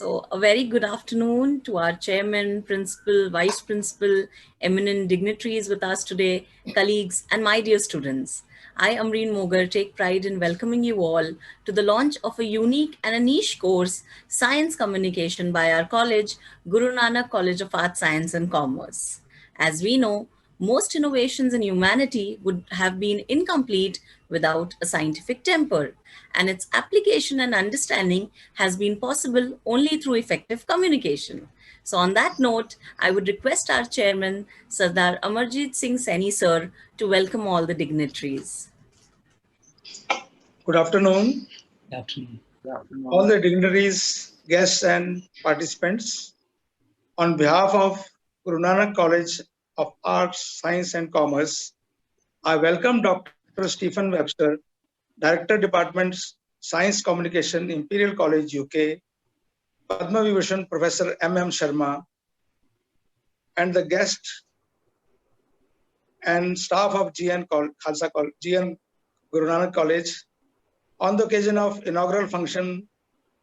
So, a very good afternoon to our chairman, principal, vice principal, eminent dignitaries with us today, colleagues, and my dear students. I, Amreen Mogar, take pride in welcoming you all to the launch of a unique and a niche course, Science Communication, by our college, Guru Nanak College of Arts, Science and Commerce. As we know, most innovations in humanity would have been incomplete without a scientific temper, and its application and understanding has been possible only through effective communication. So, on that note, I would request our chairman, Sardar Amarjit Singh Saini sir, to welcome all the dignitaries. Good afternoon. Good afternoon. All the dignitaries, guests, and participants. On behalf of Guru Nanak College of Arts, Science and Commerce, I welcome Dr. Stephen Webster, Director Department Science Communication, Imperial College, UK, Padma Vibhushan Professor M Sharma, and the guest and staff of GN Guru Nanak College on the occasion of inaugural function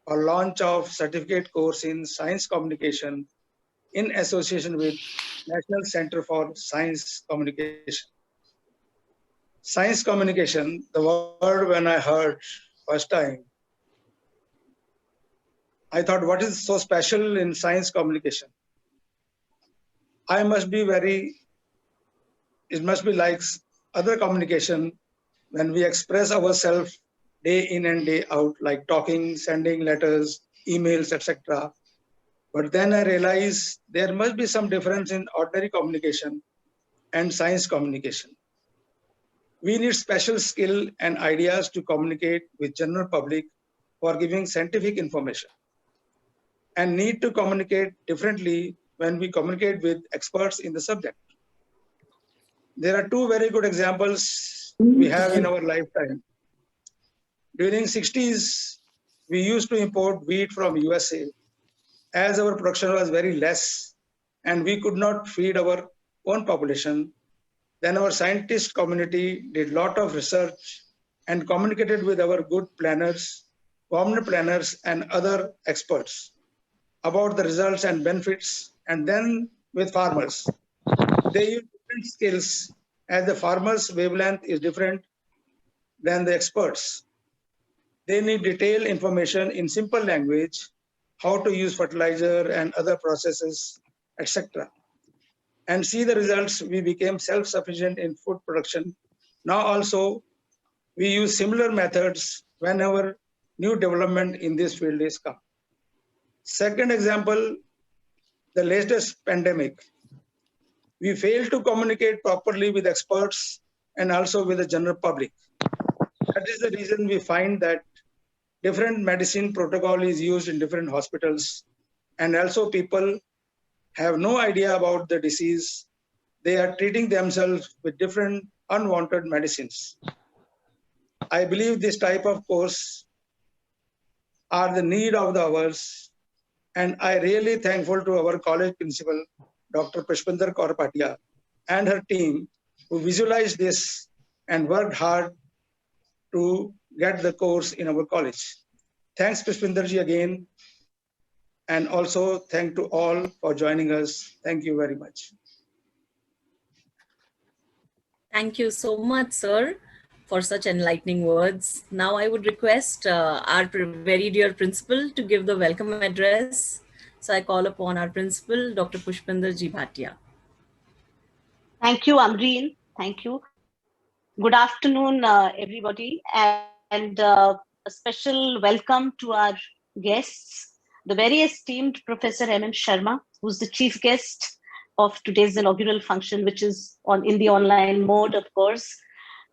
or launch of certificate course in Science Communication in association with National Center for Science Communication. Science communication, the word when I heard first time, I thought, what is so special in science communication? It must be like other communication when we express ourselves day in and day out, like talking, sending letters, emails, etc. But then I realized there must be some difference in ordinary communication and science communication. We need special skill and ideas to communicate with general public for giving scientific information, and need to communicate differently when we communicate with experts in the subject. There are two very good examples we have in our lifetime. During 60s, we used to import wheat from USA as our production was very less and we could not feed our own population. Then our scientist community did a lot of research and communicated with our good planners, government planners, and other experts about the results and benefits, and then with farmers. They use different skills as the farmers' wavelength is different than the experts. They need detailed information in simple language, how to use fertilizer and other processes, etc. And see the results, we became self-sufficient in food production. Now also, we use similar methods whenever new development in this field is come. Second example, the latest pandemic. We failed to communicate properly with experts and also with the general public. That is the reason we find that different medicine protocol is used in different hospitals, and also people have no idea about the disease. They are treating themselves with different unwanted medicines. I believe this type of course are the need of the hours, and I really thankful to our college principal, Dr. Pushpinder Kaur Patia, and her team who visualized this and worked hard to get the course in our college. Thanks, Pushpinderji, again. And also thank to all for joining us. Thank you very much. Thank you so much, sir, for such enlightening words. Now I would request our very dear principal to give the welcome address. So I call upon our principal, Dr. Pushpinder Ji Bhatia. Thank you, Amreen. Thank you. Good afternoon, everybody. And a special welcome to our guests, the very esteemed Professor M Sharma, who's the chief guest of today's inaugural function, which is in the online mode, of course.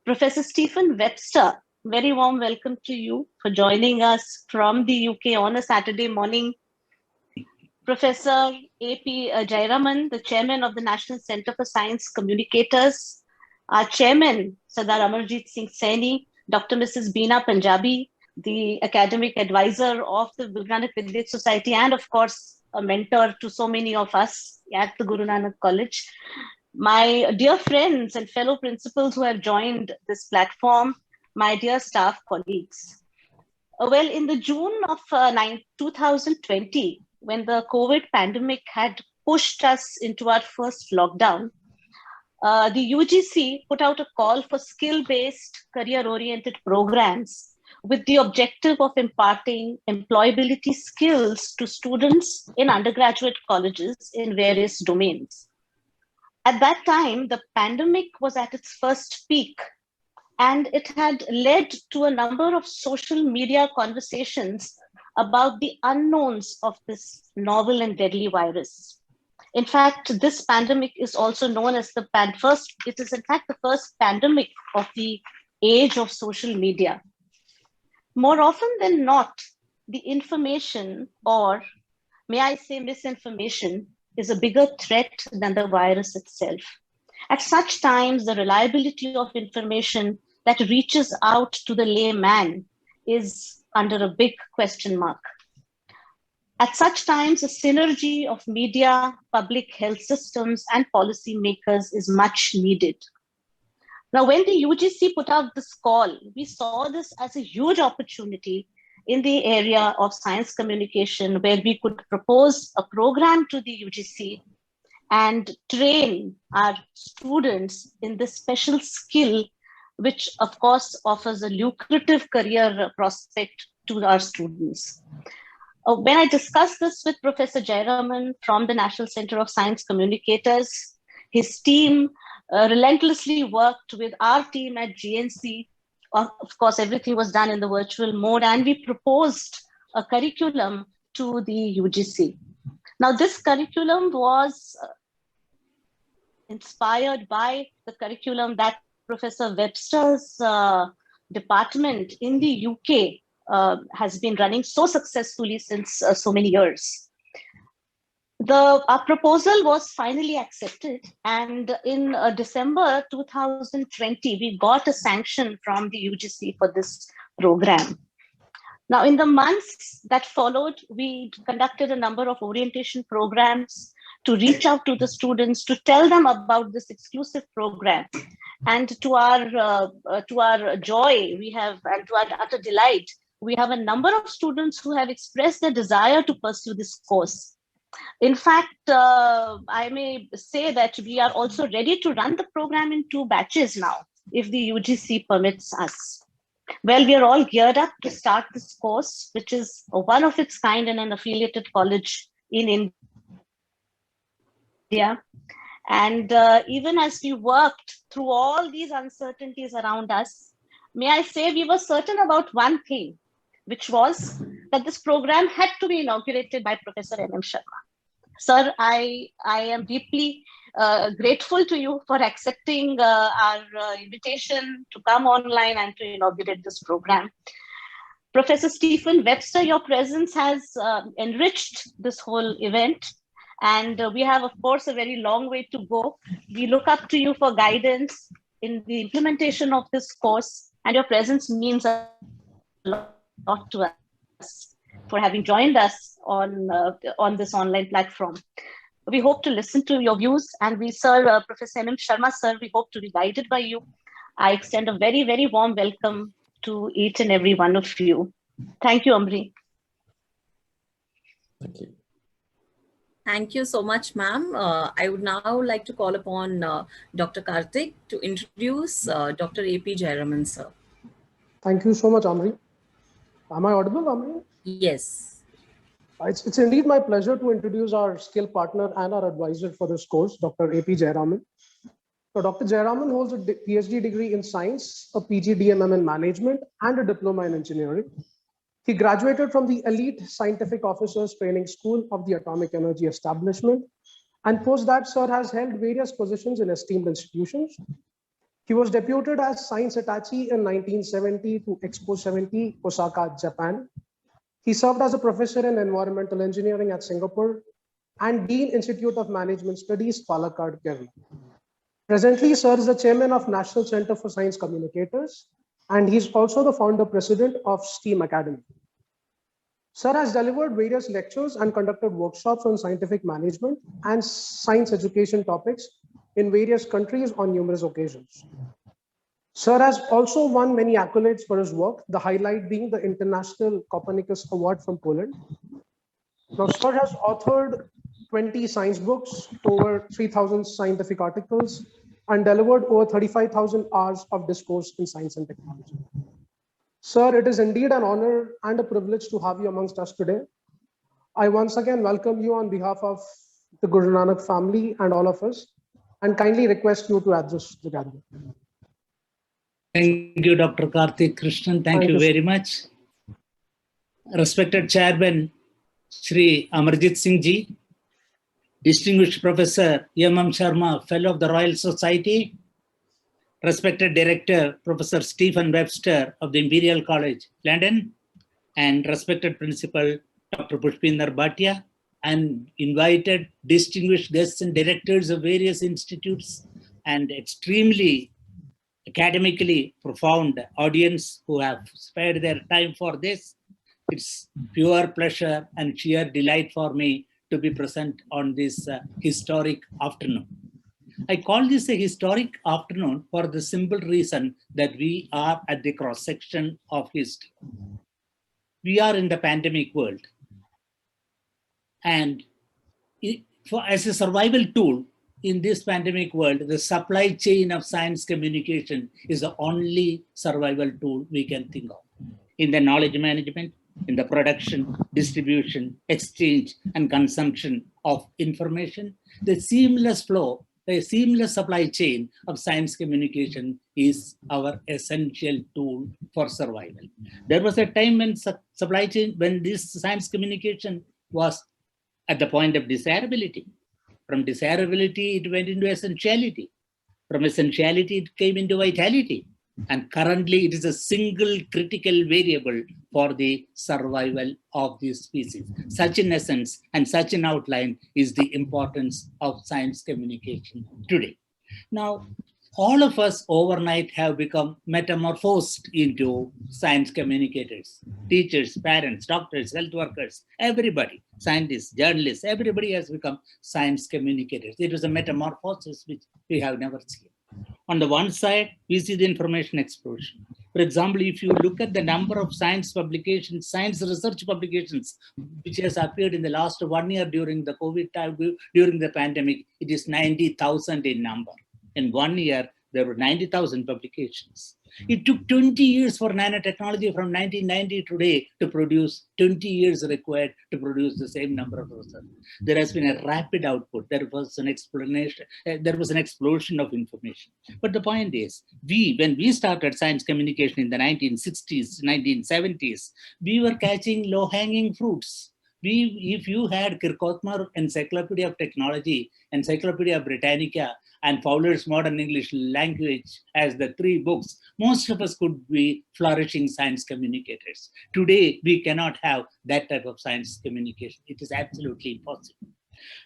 Professor Stephen Webster, very warm welcome to you for joining us from the UK on a Saturday morning. Professor A.P. Jairaman, the chairman of the National Center for Science Communicators, our chairman, Sardar Amarjit Singh Saini, Dr. Mrs. Beena Punjabi, the academic advisor of the Guru Nanak College Society, and of course, a mentor to so many of us at the Guru Nanak College. My dear friends and fellow principals who have joined this platform, my dear staff colleagues. Well, in the June of 2020, when the COVID pandemic had pushed us into our first lockdown, the UGC put out a call for skill-based, career-oriented programs with the objective of imparting employability skills to students in undergraduate colleges in various domains. At that time, the pandemic was at its first peak, and it had led to a number of social media conversations about the unknowns of this novel and deadly virus. In fact, this pandemic is also known as it is in fact the first pandemic of the age of social media. More often than not, the information, or may I say misinformation, is a bigger threat than the virus itself. At such times, the reliability of information that reaches out to the layman is under a big question mark. At such times, a synergy of media, public health systems, and policymakers is much needed. Now, when the UGC put out this call, we saw this as a huge opportunity in the area of science communication, where we could propose a program to the UGC and train our students in this special skill, which of course offers a lucrative career prospect to our students. When I discussed this with Professor Jayaraman from the National Center of Science Communicators, his team relentlessly worked with our team at GNC. Of course, everything was done in the virtual mode, and we proposed a curriculum to the UGC. Now, this curriculum was inspired by the curriculum that Professor Webster's department in the UK has been running so successfully since so many years. Our proposal was finally accepted, and in December 2020, we got a sanction from the UGC for this program. Now, in the months that followed, we conducted a number of orientation programs to reach out to the students, to tell them about this exclusive program. And to our joy, and to our utter delight, we have a number of students who have expressed their desire to pursue this course. In fact, I may say that we are also ready to run the program in 2 batches now, if the UGC permits us. Well, we are all geared up to start this course, which is one of its kind in an affiliated college in India. And even as we worked through all these uncertainties around us, may I say we were certain about one thing, which was that this program had to be inaugurated by Professor M Sharma. Sir, I am deeply grateful to you for accepting our invitation to come online and to inaugurate this program. Professor Stephen Webster, your presence has enriched this whole event. And we have, of course, a very long way to go. We look up to you for guidance in the implementation of this course, and your presence means a lot to us for having joined us on this online platform. We hope to listen to your views, and we, sir, Professor M Sharma, sir, we hope to be guided by you. I extend a very, very warm welcome to each and every one of you. Thank you, Amri. Thank you. Thank you so much, ma'am. I would now like to call upon Dr. Karthik to introduce Dr. A.P. Jayaraman, sir. Thank you so much, Amri. Am I audible, Amri? Yes. It's indeed my pleasure to introduce our skill partner and our advisor for this course, Dr. A.P. Jayaraman. So Dr. Jayaraman holds a PhD degree in science, a PG DMM in management, and a diploma in engineering. He graduated from the Elite Scientific Officers Training School of the Atomic Energy Establishment, and post that, sir has held various positions in esteemed institutions. He was deputed as Science Attaché in 1970 to Expo 70, Osaka, Japan. He served as a professor in environmental engineering at Singapore and Dean Institute of Management Studies, Palakkad, Kerala. Presently, sir is the chairman of National Center for Science Communicators, and he's also the founder president of STEAM Academy. Sir has delivered various lectures and conducted workshops on scientific management and science education topics in various countries on numerous occasions. Sir has also won many accolades for his work, the highlight being the International Copernicus Award from Poland. Now, Sir has authored 20 science books, over 3,000 scientific articles, and delivered over 35,000 hours of discourse in science and technology. Sir, it is indeed an honor and a privilege to have you amongst us today. I once again welcome you on behalf of the Guru Nanak family and all of us, and kindly request you to address the gathering. Thank you, Dr. Karthik Krishnan. Thank you very much. Respected Chairman, Shri Amarjit Singh Ji, Distinguished Professor M Sharma, Fellow of the Royal Society, respected Director, Professor Stephen Webster of the Imperial College, London, and respected Principal, Dr. Pushpinder Bhatia, and invited distinguished guests and directors of various institutes and extremely academically profound audience who have spared their time for this. It's pure pleasure and sheer delight for me to be present on this historic afternoon. I call this a historic afternoon for the simple reason that we are at the cross-section of history. We are in the pandemic world. And as a survival tool in this pandemic world, the supply chain of science communication is the only survival tool we can think of. In the knowledge management, in the production, distribution, exchange, and consumption of information, the seamless flow, the seamless supply chain of science communication is our essential tool for survival. There was a time when supply chain, when this science communication was at the point of desirability. From desirability, it went into essentiality. From essentiality, it came into vitality. And currently, it is a single critical variable for the survival of this species. Such in essence and such an outline is the importance of science communication today. Now, all of us overnight have become metamorphosed into science communicators, teachers, parents, doctors, health workers, everybody, scientists, journalists, everybody has become science communicators. It was a metamorphosis which we have never seen. On the one side, we see the information explosion. For example, if you look at the number of science publications, science research publications, which has appeared in the last 1 year during the COVID time, during the pandemic, it is 90,000 in number. In 1 year, there were 90,000 publications. It took 20 years for nanotechnology from 1990 today to produce 20 years required to produce the same number of research. There has been a rapid output. There was an explanation. There was an explosion of information. But the point is, when we started science communication in the 1960s, 1970s, we were catching low-hanging fruits. If you had Kirkotmar Encyclopedia of Technology, Encyclopedia Britannica, and Fowler's Modern English Language as the 3 books, most of us could be flourishing science communicators. Today, we cannot have that type of science communication. It is absolutely impossible.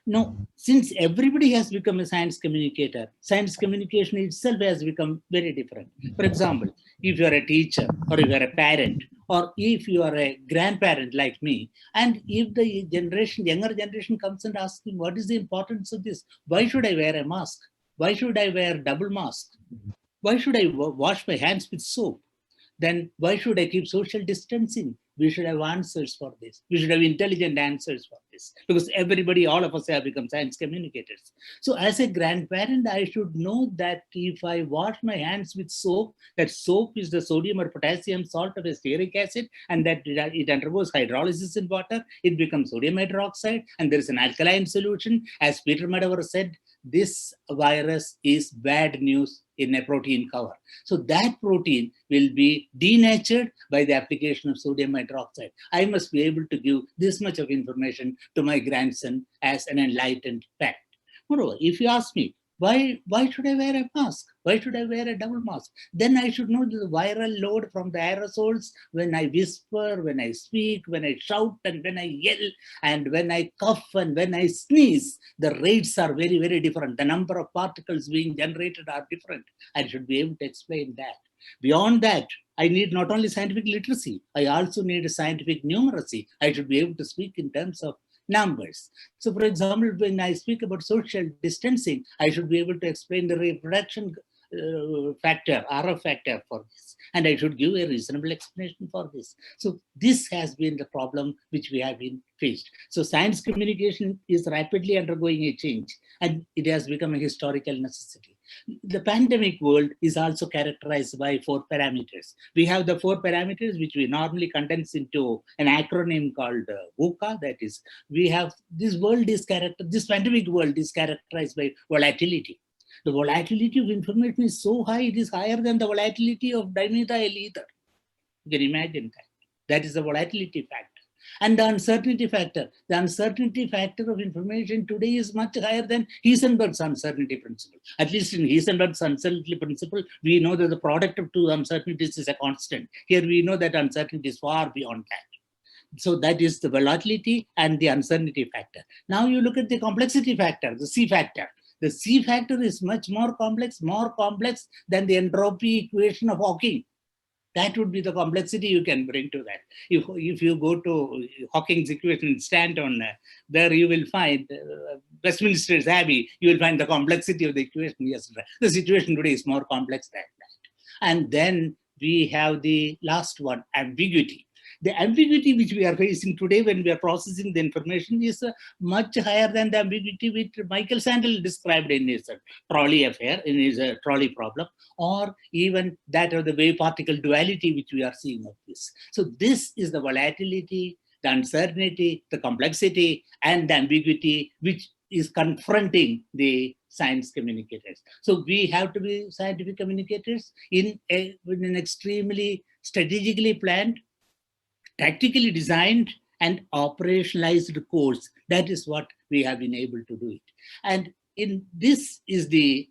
Now, since everybody has become a science communicator, science communication itself has become very different. For example, if you're a teacher, or if you're a parent, or if you are a grandparent like me, and if the younger generation comes and asks me, what is the importance of this? Why should I wear a mask? Why should I wear double mask? Why should I wash my hands with soap? Then why should I keep social distancing? We should have answers for this. We should have intelligent answers for this. Because everybody, all of us have become science communicators. So as a grandparent, I should know that if I wash my hands with soap, that soap is the sodium or potassium salt of a stearic acid, and that it undergoes hydrolysis in water, it becomes sodium hydroxide, and there is an alkaline solution. As Peter Medover said, this virus is bad news in a protein cover. So that protein will be denatured by the application of sodium hydroxide. I must be able to give this much of information to my grandson as an enlightened fact. Moreover, if you ask me, why should I wear a mask? Why should I wear a double mask? Then I should know the viral load from the aerosols when I whisper, when I speak, when I shout, and when I yell, and when I cough, and when I sneeze. The rates are very, very different. The number of particles being generated are different. I should be able to explain that. Beyond that, I need not only scientific literacy, I also need a scientific numeracy. I should be able to speak in terms of numbers. So for example, when I speak about social distancing, I should be able to explain the reproduction factor, RF factor for this. And I should give a reasonable explanation for this. So this has been the problem which we have been faced. So science communication is rapidly undergoing a change, and it has become a historical necessity. The pandemic world is also characterized by 4 parameters. We have the 4 parameters which we normally condense into an acronym called VUCA. That is, we have this pandemic world is characterized by volatility. The volatility of information is so high, it is higher than the volatility of dimethyl ether. You can imagine that. That is the volatility factor. And the uncertainty factor. The uncertainty factor of information today is much higher than Heisenberg's uncertainty principle. At least in Heisenberg's uncertainty principle, we know that the product of 2 uncertainties is a constant. Here we know that uncertainty is far beyond that. So that is the volatility and the uncertainty factor. Now you look at the complexity factor, the C factor. The C factor is much more complex than the entropy equation of Hawking. That would be the complexity you can bring to that. If you go to Hawking's equation, stand on there, you will find Westminster's Abbey, you will find the complexity of the equation. Yes, the situation today is more complex than that. And then we have the last one, ambiguity. The ambiguity which we are facing today when we are processing the information is much higher than the ambiguity which Michael Sandel described in his trolley affair, in his trolley problem, or even that of the wave-particle duality which we are seeing of this. So this is the volatility, the uncertainty, the complexity, and the ambiguity which is confronting the science communicators. So we have to be scientific communicators in an extremely strategically planned, tactically designed and operationalized course. That is what we have been able to do it. And in this is the,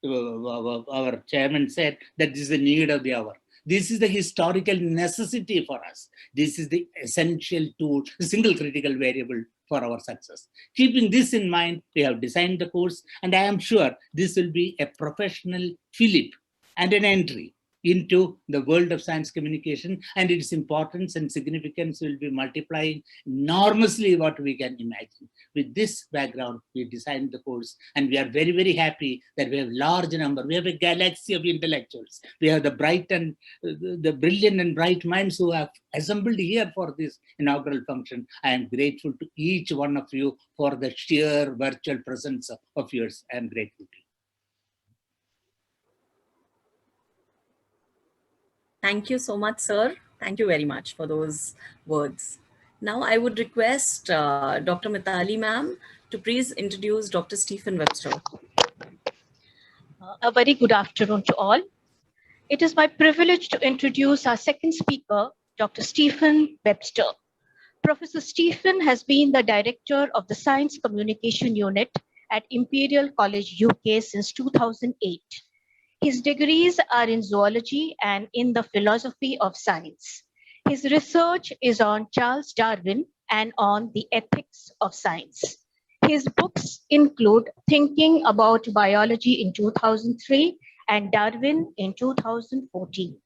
our chairman said that this is the need of the hour. This is the historical necessity for us. This is the essential tool, the single critical variable for our success. Keeping this in mind, we have designed the course, and I am sure this will be a professional fillip and an entry into the world of science communication, and its importance and significance will be multiplying enormously what we can imagine. With this background, we designed the course, and we are very, very happy that we have large number. We have a galaxy of intellectuals. We have the bright and the brilliant and bright minds who have assembled here for this inaugural function. I am grateful to each one of you for the sheer virtual presence of yours. I am grateful to you. Thank you so much, sir. Thank you very much for those words. Now I would request Dr. Mitali ma'am to please introduce Dr. Stephen Webster. A very good afternoon to all. It is my privilege to introduce our second speaker, Dr. Stephen Webster. Professor Stephen has been the director of the Science Communication Unit at Imperial College, UK since 2008. His degrees are in zoology and in the philosophy of science. His research is on Charles Darwin and on the ethics of science. His books include Thinking About Biology in 2003 and Darwin in 2014.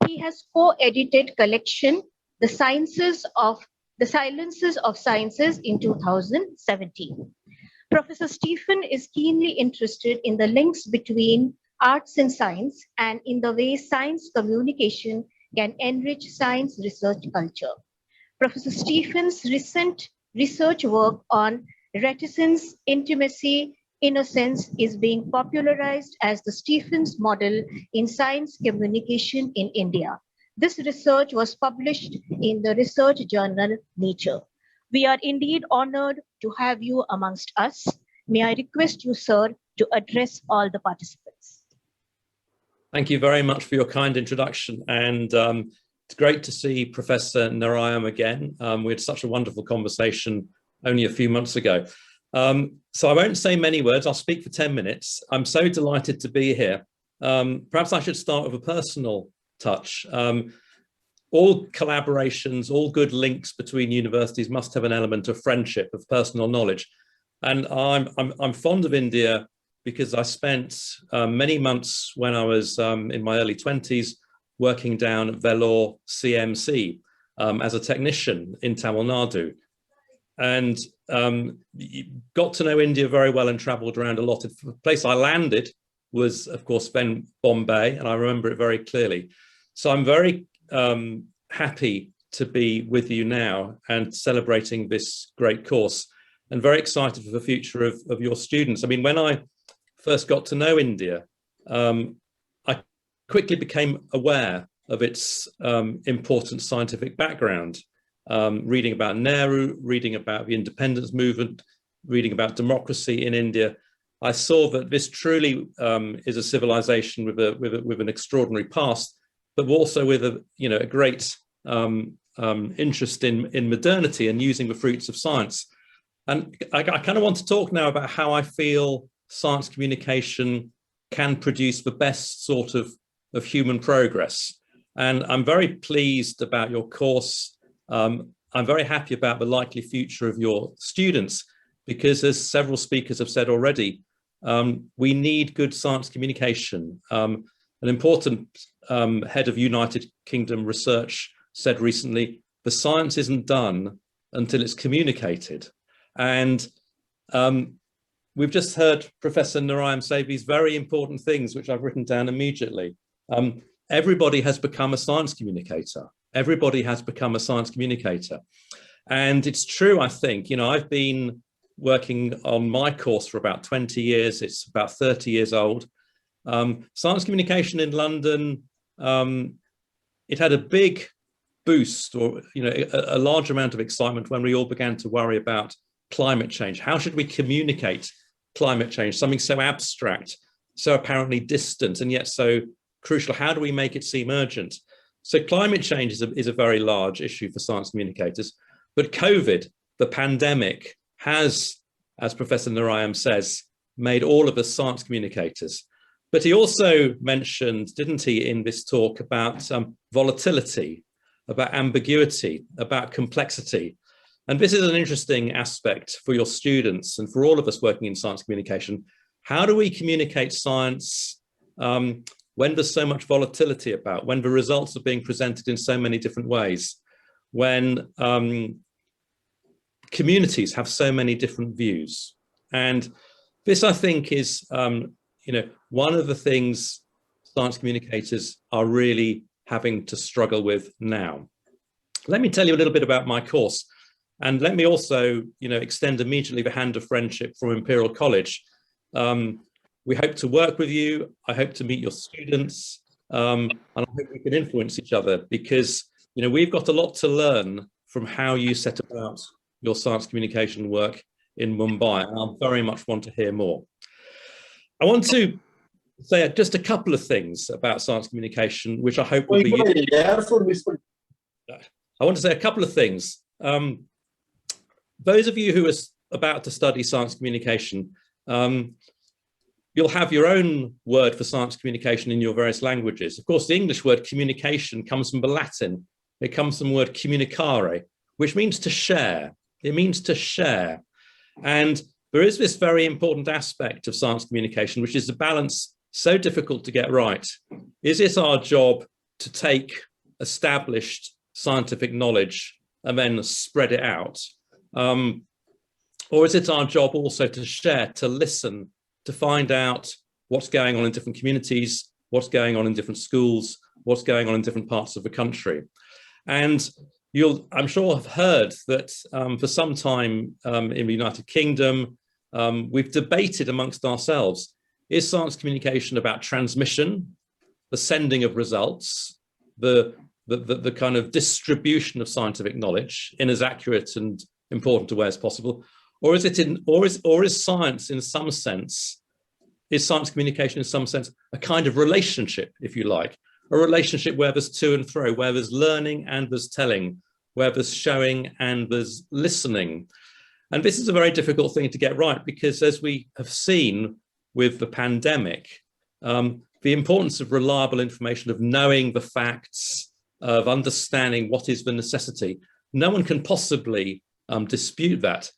He has co-edited collection The Silences of Sciences in 2017. Professor Stephen is keenly interested in the links between arts and science, and in the way science communication can enrich science research culture. Professor Stephen's recent research work on reticence, intimacy, innocence is being popularized as the Stephen's model in science communication in India. This research was published in the research journal Nature. We are indeed honored to have you amongst us. May I request you, sir, to address all the participants. Thank you very much for your kind introduction, and it's great to see Professor Narayam again. We had such a wonderful conversation only a few months ago. So I won't say many words, I'll speak for 10 minutes. I'm so delighted to be here. Perhaps I should start with a personal touch. All collaborations, all good links between universities must have an element of friendship, of personal knowledge. And I'm fond of India because I spent many months when I was in my early 20s working down at Vellore CMC as a technician in Tamil Nadu. And got to know India very well and traveled around a lot. The place I landed was, of course, then Bombay, and I remember it very clearly. So I'm very happy to be with you now and celebrating this great course, and very excited for the future of your students. I mean, when I first got to know India, I quickly became aware of its important scientific background, reading about Nehru, reading about the independence movement, reading about democracy in India. I saw that this truly is a civilization with an extraordinary past, but also with a great interest in modernity and using the fruits of science. And I kind of want to talk now about how I feel science communication can produce the best sort of human progress. And I'm very pleased about your course. I'm very happy about the likely future of your students, because as several speakers have said already, we need good science communication. An important head of United Kingdom research said recently, the science isn't done until it's communicated. And we've just heard Professor Narayan say these very important things, which I've written down immediately. Everybody has become a science communicator. Everybody has become a science communicator. And it's true, I think, I've been working on my course for about 20 years. It's about 30 years old. Science communication in London, it had a big boost, or a large amount of excitement when we all began to worry about climate change. How should we communicate climate change? Something so abstract, so apparently distant, and yet so crucial. How do we make it seem urgent? So climate change is a very large issue for science communicators. But COVID, the pandemic, has, as Professor Narayan says, made all of us science communicators. But he also mentioned, didn't he, in this talk, about volatility, about ambiguity, about complexity. And this is an interesting aspect for your students and for all of us working in science communication. How do we communicate science when there's so much volatility about, when the results are being presented in so many different ways, when communities have so many different views? And this, I think, is one of the things science communicators are really having to struggle with now. Let me tell you a little bit about my course, and let me also extend immediately the hand of friendship from Imperial College. We hope to work with you. I hope to meet your students, and I hope we can influence each other, because we've got a lot to learn from how you set about your science communication work in Mumbai, and I very much want to hear more. I want to say just a couple of things about science communication, which I hope will be useful. I want to say a couple of things. Those of you who are about to study science communication, you'll have your own word for science communication in your various languages. Of course, the English word communication comes from the Latin. It comes from the word communicare, which means to share. It means to share. And there is this very important aspect of science communication, which is the balance so difficult to get right. Is it our job to take established scientific knowledge and then spread it out? Or is it our job also to share, to listen, to find out what's going on in different communities, what's going on in different schools, what's going on in different parts of the country? And you'll, I'm sure, have heard that for some time in the United Kingdom, we've debated amongst ourselves, is science communication about transmission, the sending of results, the kind of distribution of scientific knowledge in as accurate and important a way as possible, or is it is science in some sense, is science communication in some sense a kind of relationship, if you like, a relationship where there's to and fro, where there's learning and there's telling, where there's showing and there's listening? And this is a very difficult thing to get right, because as we have seen with the pandemic, the importance of reliable information, of knowing the facts, of understanding what is the necessity, no one can possibly dispute that.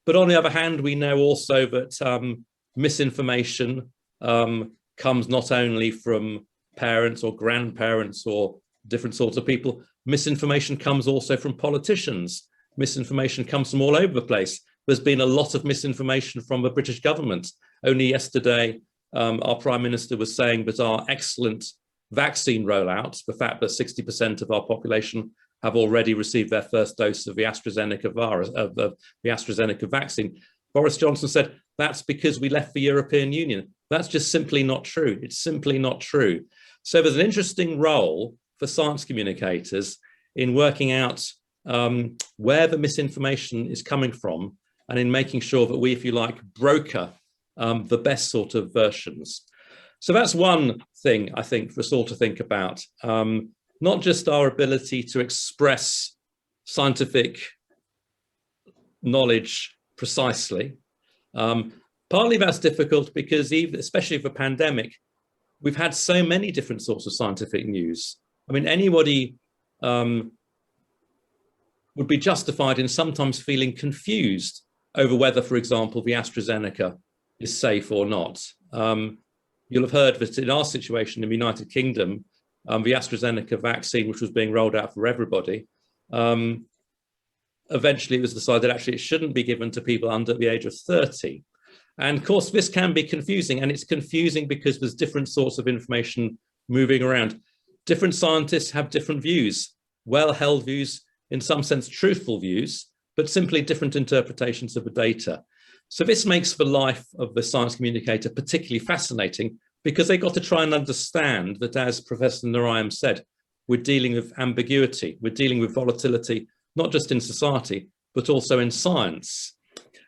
But on the other hand, we know also that misinformation comes not only from parents or grandparents or different sorts of people. Misinformation comes also from politicians. Misinformation comes from all over the place. There's been a lot of misinformation from the British government. Only yesterday, our Prime Minister was saying that our excellent vaccine rollout, the fact that 60% of our population have already received their first dose of the AstraZeneca the AstraZeneca vaccine, Boris Johnson said, that's because we left the European Union. That's just simply not true. It's simply not true. So there's an interesting role for science communicators in working out where the misinformation is coming from and in making sure that we, if you like, broker the best sort of versions. So that's one thing, I think, for us all to think about. Not just our ability to express scientific knowledge precisely. Partly that's difficult because especially for pandemic, we've had so many different sorts of scientific news. I mean, anybody would be justified in sometimes feeling confused over whether, for example, the AstraZeneca is safe or not. You'll have heard that in our situation in the United Kingdom, the AstraZeneca vaccine, which was being rolled out for everybody, eventually it was decided actually it shouldn't be given to people under the age of 30. And of course, this can be confusing, and it's confusing because there's different sorts of information moving around. Different scientists have different views, well-held views, in some sense truthful views, but simply different interpretations of the data. So this makes the life of the science communicator particularly fascinating because they've got to try and understand that, as Professor Narayam said, we're dealing with ambiguity, we're dealing with volatility, not just in society, but also in science.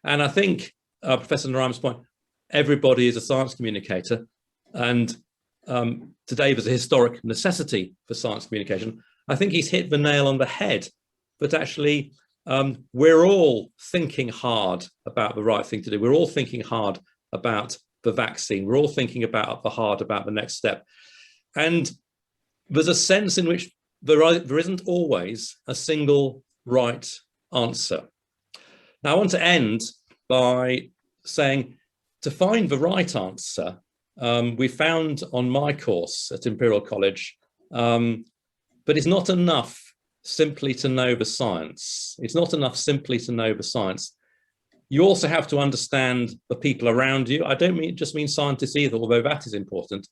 And I think Professor Narayam's point, everybody is a science communicator. And today there's a historic necessity for science communication. I think he's hit the nail on the head, but actually we're all thinking hard about the right thing to do. We're all thinking hard about the vaccine. We're all thinking about the next step. And there's a sense in which there isn't always a single right answer. Now, I want to end by saying to find the right answer, we found on my course at Imperial College, but it's not enough simply to know the science. It's not enough simply to know the science. You also have to understand the people around you. I don't just mean scientists either, although that is important.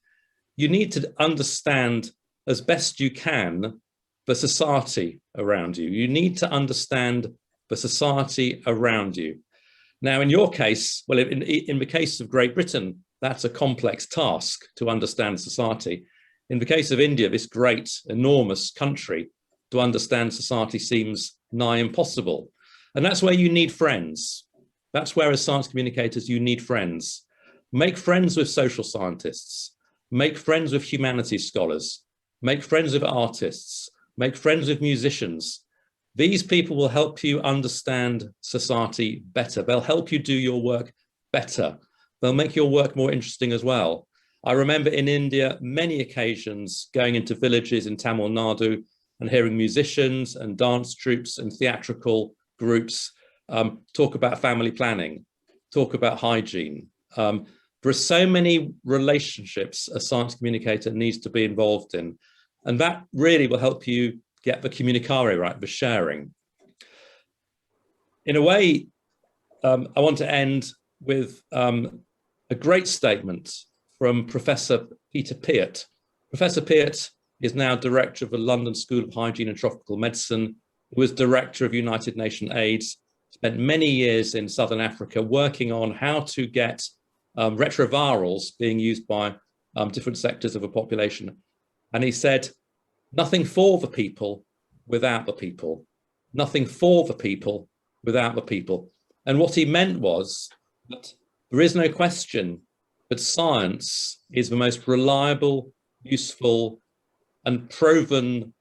You need to understand as best you can the society around you. You need to understand the society around you. Now, in your case, well, in the case of Great Britain, that's a complex task to understand society. In the case of India, this great, enormous country, to understand society seems nigh impossible. And that's where you need friends. That's where, as science communicators, you need friends. Make friends with social scientists. Make friends with humanities scholars. Make friends with artists. Make friends with musicians. These people will help you understand society better. They'll help you do your work better. They'll make your work more interesting as well. I remember in India, many occasions going into villages in Tamil Nadu and hearing musicians and dance troupes and theatrical groups talk about family planning, talk about hygiene. There are so many relationships a science communicator needs to be involved in. And that really will help you get the communicare right, the sharing. In a way, I want to end with a great statement from Professor Peter Peart. Professor Peart is now director of the London School of Hygiene and Tropical Medicine. He was director of United Nations AIDS, spent many years in Southern Africa working on how to get retrovirals being used by different sectors of a population. And he said, nothing for the people without the people. Nothing for the people without the people. And what he meant was that there is no question that science is the most reliable, useful, and proven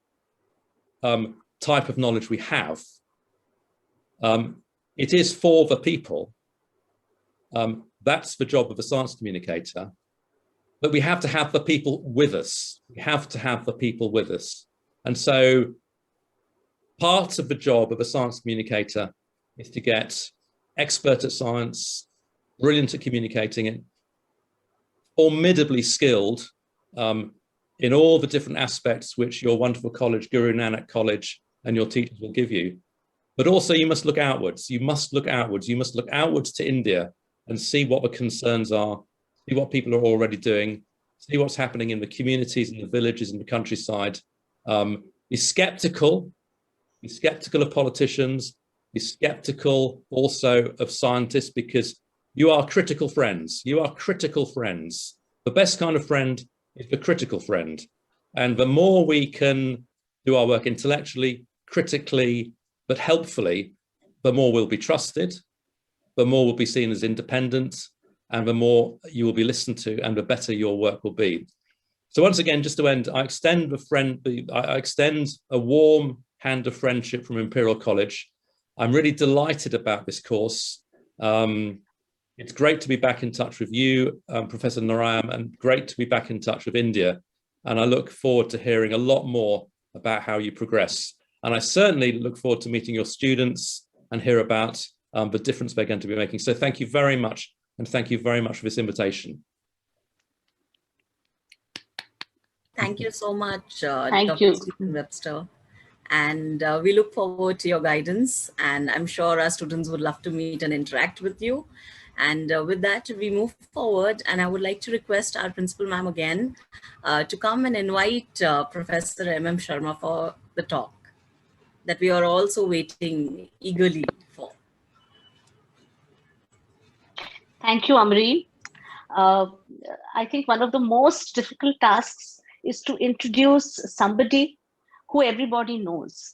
type of knowledge we have. It is for the people. That's the job of a science communicator. But we have to have the people with us. We have to have the people with us. And so part of the job of a science communicator is to get expert at science, brilliant at communicating it, formidably skilled in all the different aspects which your wonderful college, Guru Nanak College, and your teachers will give you. But also you must look outwards. You must look outwards. You must look outwards to India and see what the concerns are see what people are already doing, see what's happening in the communities, in the villages, in the countryside. Be skeptical of politicians, be skeptical also of scientists, because you are critical friends. You are critical friends. The best kind of friend is the critical friend. And the more we can do our work intellectually, critically, but helpfully, the more we'll be trusted, the more we'll be seen as independent, and the more you will be listened to, and the better your work will be. So once again, just to end, I extend a warm hand of friendship from Imperial College. I'm really delighted about this course. It's great to be back in touch with you, Professor Narayam, and great to be back in touch with India. And I look forward to hearing a lot more about how you progress. And I certainly look forward to meeting your students and hear about the difference they're going to be making. So thank you very much. And thank you very much for this invitation. Thank you so much, Thank Dr. you. Stephen Webster. And we look forward to your guidance. And I'm sure our students would love to meet and interact with you. And with that, we move forward. And I would like to request our principal ma'am again to come and invite Professor M Sharma for the talk that we are also waiting eagerly for. Thank you, Amreen. I think one of the most difficult tasks is to introduce somebody who everybody knows,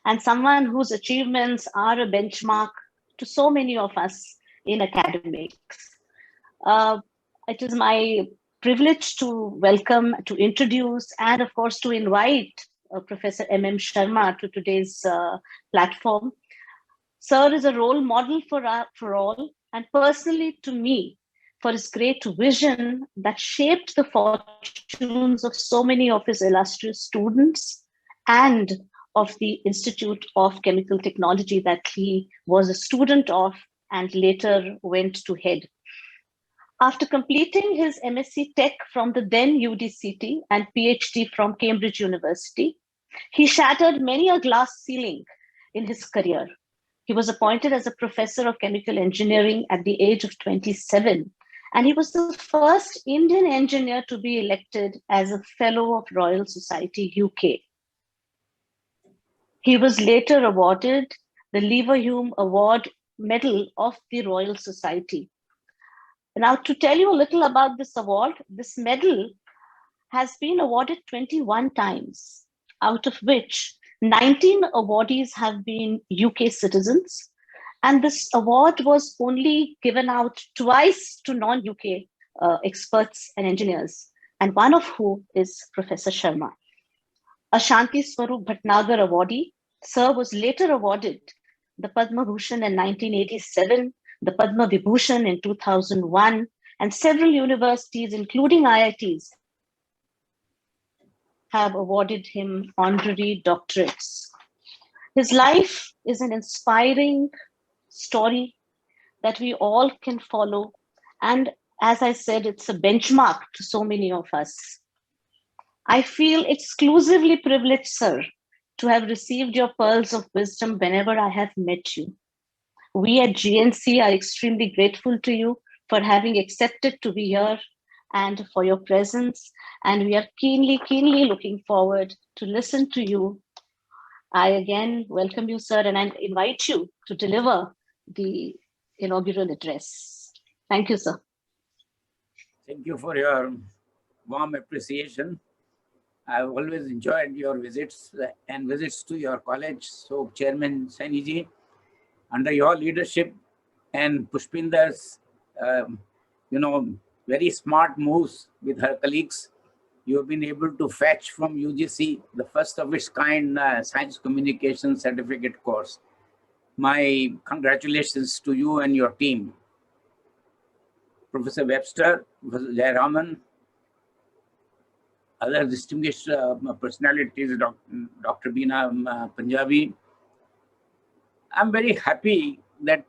and someone whose achievements are a benchmark to so many of us in academics. It is my privilege to welcome, to introduce, and of course to invite Professor M Sharma to today's platform. Sir is a role model for all, and personally to me, for his great vision that shaped the fortunes of so many of his illustrious students and of the Institute of Chemical Technology that he was a student of and later went to head. After completing his MSc Tech from the then UDCT and PhD from Cambridge University, he shattered many a glass ceiling in his career. He was appointed as a professor of chemical engineering at the age of 27, and he was the first Indian engineer to be elected as a Fellow of Royal Society UK. He was later awarded the Leverhulme Award Medal of the Royal Society. Now, to tell you a little about this award, this medal has been awarded 21 times, out of which 19 awardees have been UK citizens. And this award was only given out twice to non-UK experts and engineers, and one of whom is Professor Sharma. A Shanti Swarup Bhatnagar awardee, Sir was later awarded the Padma Bhushan in 1987, the Padma Vibhushan in 2001, and several universities, including IITs, have awarded him honorary doctorates. His life is an inspiring story that we all can follow. And as I said, it's a benchmark to so many of us. I feel exclusively privileged, sir, to have received your pearls of wisdom whenever I have met you. We at GNC are extremely grateful to you for having accepted to be here and for your presence. And we are keenly looking forward to listen to you. I again welcome you, sir, and I invite you to deliver the inaugural address. Thank you, sir. Thank you for your warm appreciation. I've always enjoyed your visits and visits to your college. So Chairman Sainiji, under your leadership and Pushpinder's, very smart moves with her colleagues, you have been able to fetch from UGC the first of its kind Science Communication Certificate course. My congratulations to you and your team. Professor Webster, Professor Jayaraman, other distinguished personalities, Dr. Beena Punjabi. I'm very happy that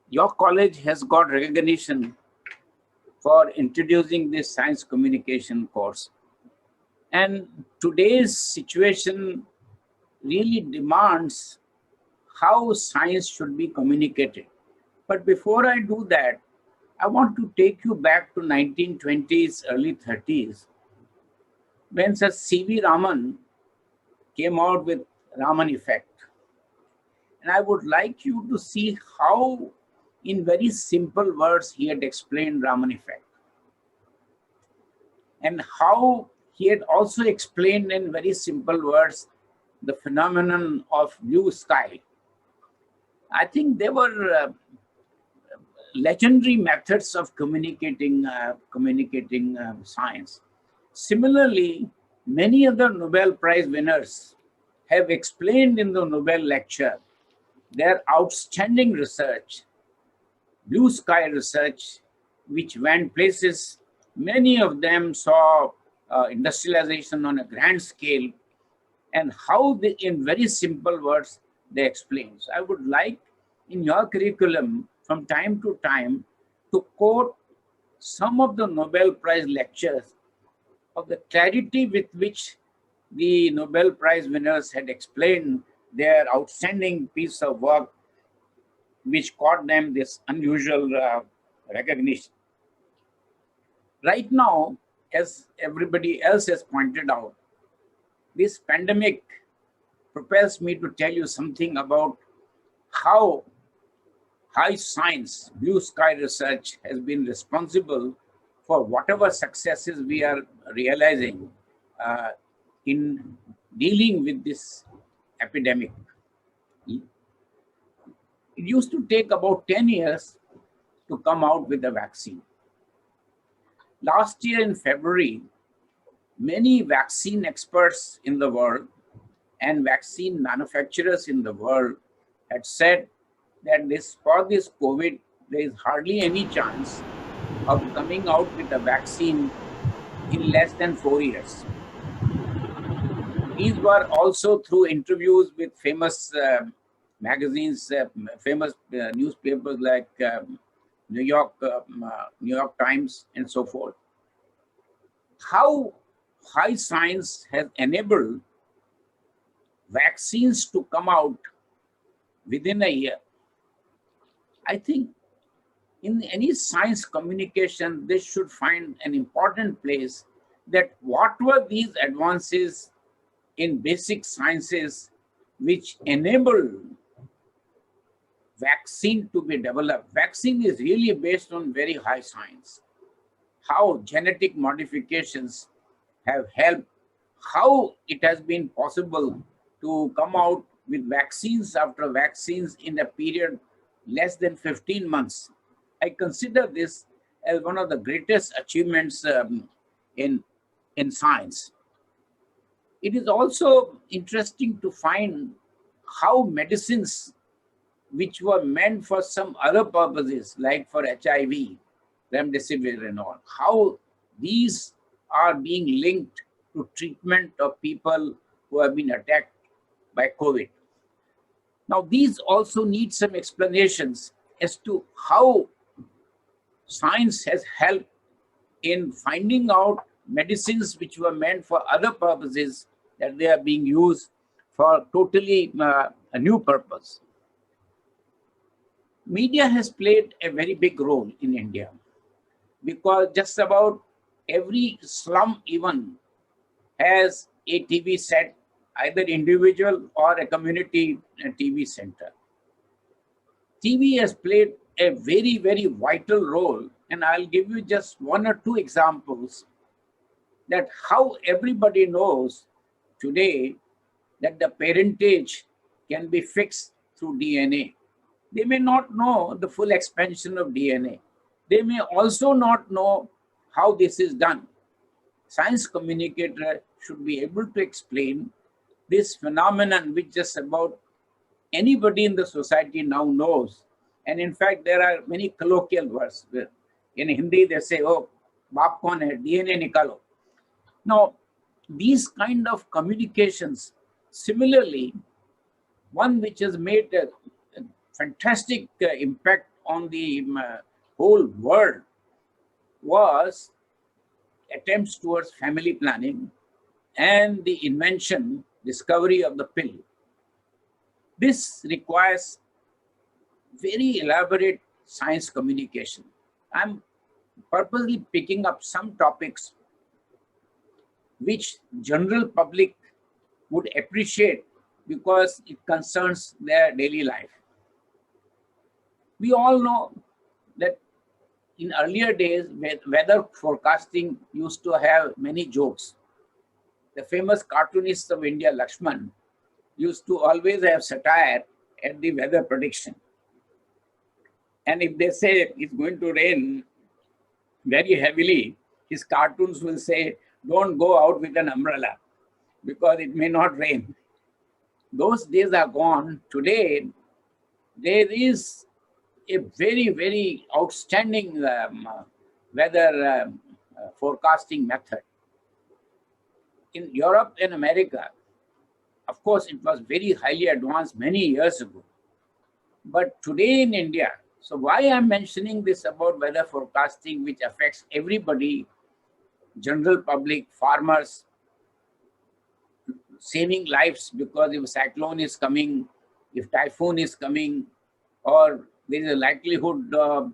your college has got recognition for introducing this science communication course. And today's situation really demands how science should be communicated. But before I do that, I want to take you back to 1920s, early 30s, when Sir C.V. Raman came out with Raman effect. And I would like you to see how, in very simple words, he had explained Raman effect. And how he had also explained in very simple words the phenomenon of blue sky. I think there were legendary methods of communicating science. Similarly, many other Nobel Prize winners have explained in the Nobel lecture their outstanding research, blue sky research, which went places. Many of them saw industrialization on a grand scale, and how they, in very simple words, they explain. So I would like in your curriculum from time to time to quote some of the Nobel Prize lectures of the clarity with which the Nobel Prize winners had explained their outstanding piece of work, which got them this unusual recognition. Right now, as everybody else has pointed out, this pandemic propels me to tell you something about how high science, blue sky research has been responsible for whatever successes we are realizing in dealing with this epidemic. It used to take about 10 years to come out with a vaccine. Last year in February, many vaccine experts in the world and vaccine manufacturers in the world had said that for this COVID, there is hardly any chance of coming out with a vaccine in less than 4 years. These were also through interviews with famous magazines, famous newspapers like New York Times and so forth. How high science has enabled vaccines to come out within a year. I think in any science communication, this should find an important place, that what were these advances in basic sciences which enabled vaccine to be developed. Vaccine is really based on very high science. How genetic modifications have helped, how it has been possible to come out with vaccines after vaccines in a period less than 15 months. I consider this as one of the greatest achievements in science. It is also interesting to find how medicines which were meant for some other purposes, like for HIV, remdesivir and all, how these are being linked to treatment of people who have been attacked by COVID. Now, these also need some explanations as to how science has helped in finding out medicines which were meant for other purposes, that they are being used for totally a new purpose. Media has played a very big role in India, because just about every slum even has a TV set, either individual or a community TV center. TV has played a very, very vital role, and I'll give you just one or two examples that how everybody knows today that the parentage can be fixed through DNA. They may not know the full expansion of DNA. They may also not know how this is done. Science communicator should be able to explain this phenomenon which just about anybody in the society now knows. And in fact, there are many colloquial words. In Hindi, they say, oh, baap kaun hai, DNA nikalo. Now, these kind of communications, similarly, one which has made a fantastic impact on the whole world was attempts towards family planning and the invention, discovery of the pill. This requires very elaborate science communication. I'm purposely picking up some topics which general public would appreciate because it concerns their daily life. We all know that in earlier days, weather forecasting used to have many jokes. The famous cartoonist of India, Lakshman, used to always have satire at the weather prediction. And if they say it's going to rain very heavily, his cartoons will say, don't go out with an umbrella because it may not rain. Those days are gone. Today, there is a very, very outstanding weather forecasting method. In Europe and America, of course, it was very highly advanced many years ago. But today in India, so why I'm mentioning this about weather forecasting, which affects everybody, general public, farmers, saving lives because if a cyclone is coming, if typhoon is coming, or there is a likelihood of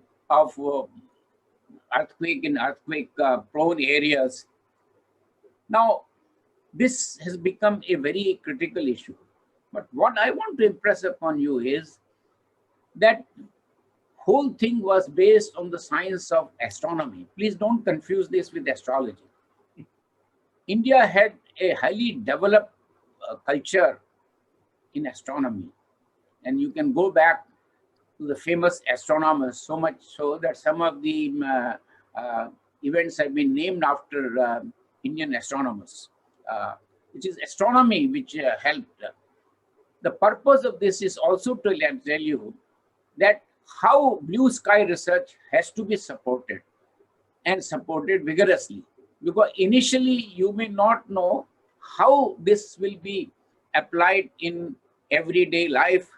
earthquake in earthquake-prone areas. Now, this has become a very critical issue. But what I want to impress upon you is that whole thing was based on the science of astronomy. Please don't confuse this with astrology. India had a highly developed culture in astronomy. And you can go back to the famous astronomers, so much so that some of the events have been named after Indian astronomers. Which is astronomy which helped. The purpose of this is also to tell you that how blue sky research has to be supported and supported vigorously. Because initially you may not know how this will be applied in everyday life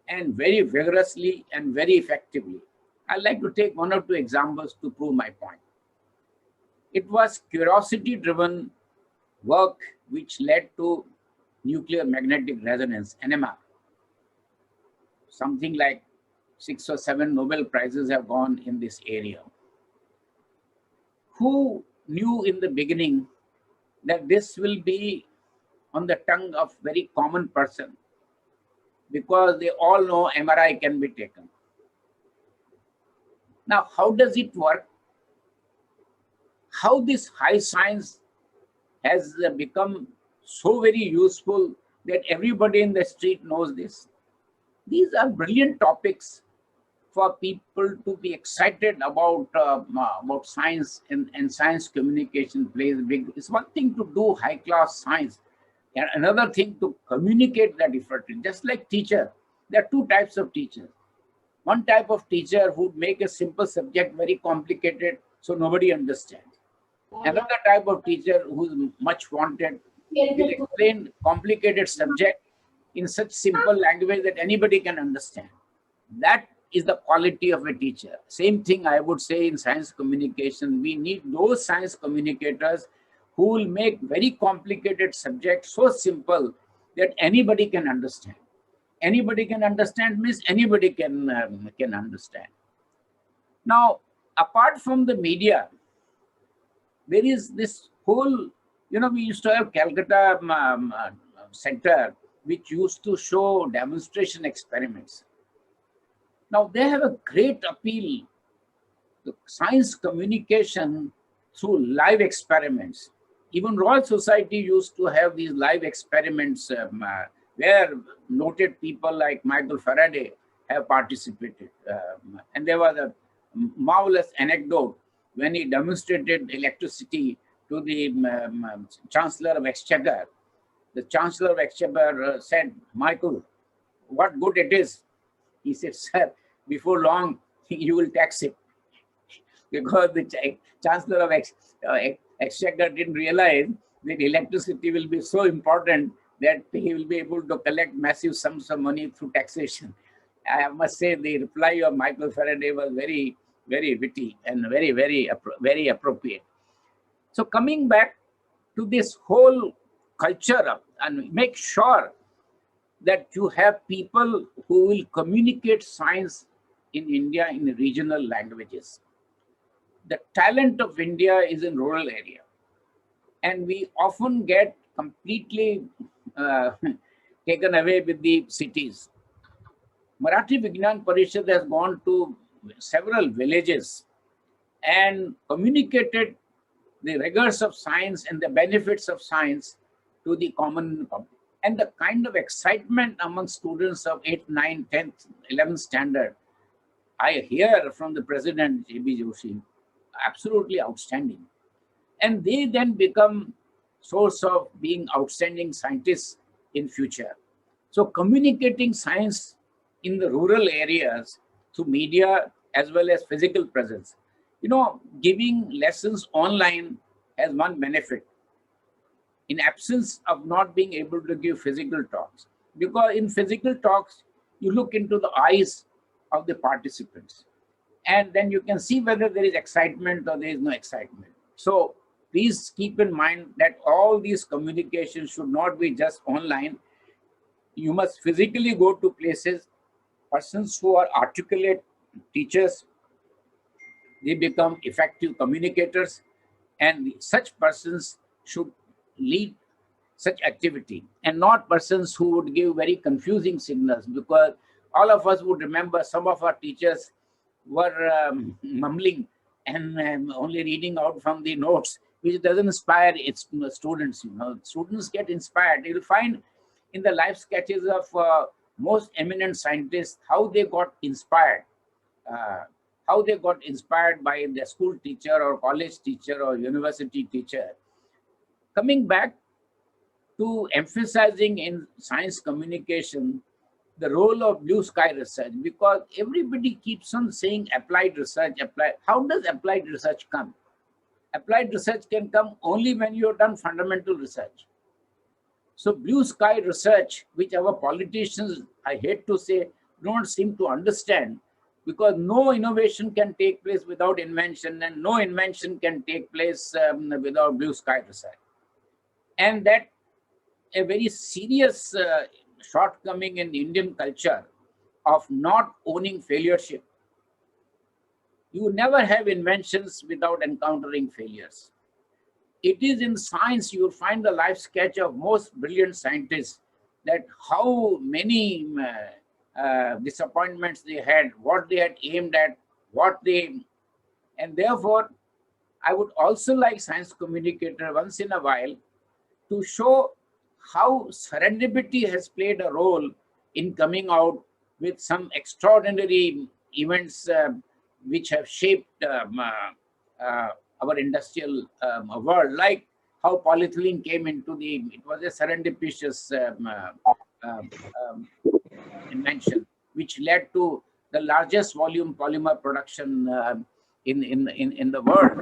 and very vigorously and very effectively. I'd like to take one or two examples to prove my point. It was curiosity-driven work which led to nuclear magnetic resonance, NMR. Something like 6 or 7 Nobel Prizes have gone in this area. Who knew in the beginning that this will be on the tongue of very common person? Because they all know MRI can be taken. Now, how does it work? How this high science has become so very useful that everybody in the street knows this. These are brilliant topics for people to be excited about science, and science communication plays big. It's one thing to do high-class science, and another thing to communicate that effectively. Just like teacher, there are two types of teachers. One type of teacher who would make a simple subject very complicated so nobody understands. Another type of teacher who's much wanted will explain complicated subject in such simple language that anybody can understand. That is the quality of a teacher. Same thing I would say in science communication. We need those science communicators who will make very complicated subjects so simple that anybody can understand. Anybody can understand means anybody can understand. Now, apart from the media, there is this whole, we used to have Calcutta Center, which used to show demonstration experiments. Now, they have a great appeal to science communication through live experiments. Even Royal Society used to have these live experiments where noted people like Michael Faraday have participated. And there was a marvelous anecdote when he demonstrated electricity to the Chancellor of Exchequer. The Chancellor of Exchequer said, Michael, what good it is. He said, sir, before long, you will tax it. Because the Chancellor of Exchequer didn't realize that electricity will be so important that he will be able to collect massive sums of money through taxation. I must say the reply of Michael Faraday was very, very witty and very, very appropriate. So coming back to this whole culture and make sure that you have people who will communicate science in India in regional languages. the talent of India is in rural area. And we often get completely taken away with the cities. Marathi Vignan Parishad has gone to several villages and communicated the rigors of science and the benefits of science to the common public. And the kind of excitement among students of 8th, 9th, 10th, 11th standard, I hear from the president, J.B. Joshi, absolutely outstanding. And they then become source of being outstanding scientists in future. So communicating science in the rural areas through media as well as physical presence. You know, giving lessons online has one benefit. In absence of not being able to give physical talks. Because in physical talks, you look into the eyes of the participants. And then you can see whether there is excitement or there is no excitement. So please keep in mind that all these communications should not be just online. You must physically go to places. Persons who are articulate teachers, they become effective communicators, and such persons should lead such activity and not persons who would give very confusing signals, because all of us would remember some of our teachers were mumbling and only reading out from the notes, which doesn't inspire its students. You know, students get inspired. You'll find in the life sketches of most eminent scientists how they got inspired. How they got inspired by their school teacher or college teacher or university teacher. Coming back to emphasizing in science communication the role of blue sky research, because everybody keeps on saying applied research, applied. How does applied research come? Applied research can come only when you have done fundamental research. So blue sky research, which our politicians, I hate to say, don't seem to understand, because no innovation can take place without invention, and no invention can take place without blue sky research. And that a very serious shortcoming in Indian culture of not owning failureship. You never have inventions without encountering failures. It is in science you will find the life sketch of most brilliant scientists, that how many disappointments they had, what they had aimed at, and therefore I would also like science communicator once in a while to show how serendipity has played a role in coming out with some extraordinary events which have shaped our industrial world, like how polyethylene came into it was a serendipitous invention, which led to the largest volume polymer production in the world.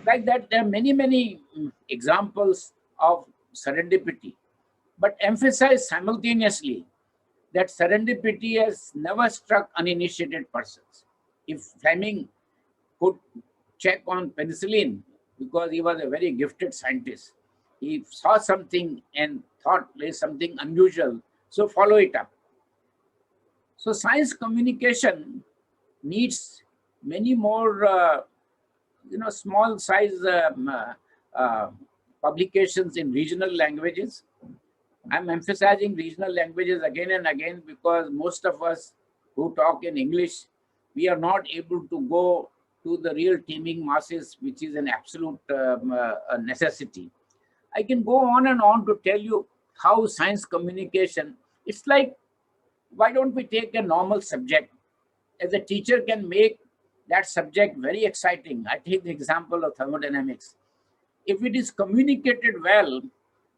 Like that, there are many examples of serendipity, but emphasize simultaneously that serendipity has never struck uninitiated persons. If Fleming could check on penicillin because he was a very gifted scientist, he saw something and thought there's something unusual, so follow it up. So science communication needs many more small size publications in regional languages. I'm emphasizing regional languages again and again because most of us who talk in English, we are not able to go to the real teeming masses, which is an absolute necessity. I can go on and on to tell you how science communication, it's like, why don't we take a normal subject? As a teacher can make that subject very exciting. I take the example of thermodynamics. If it is communicated well,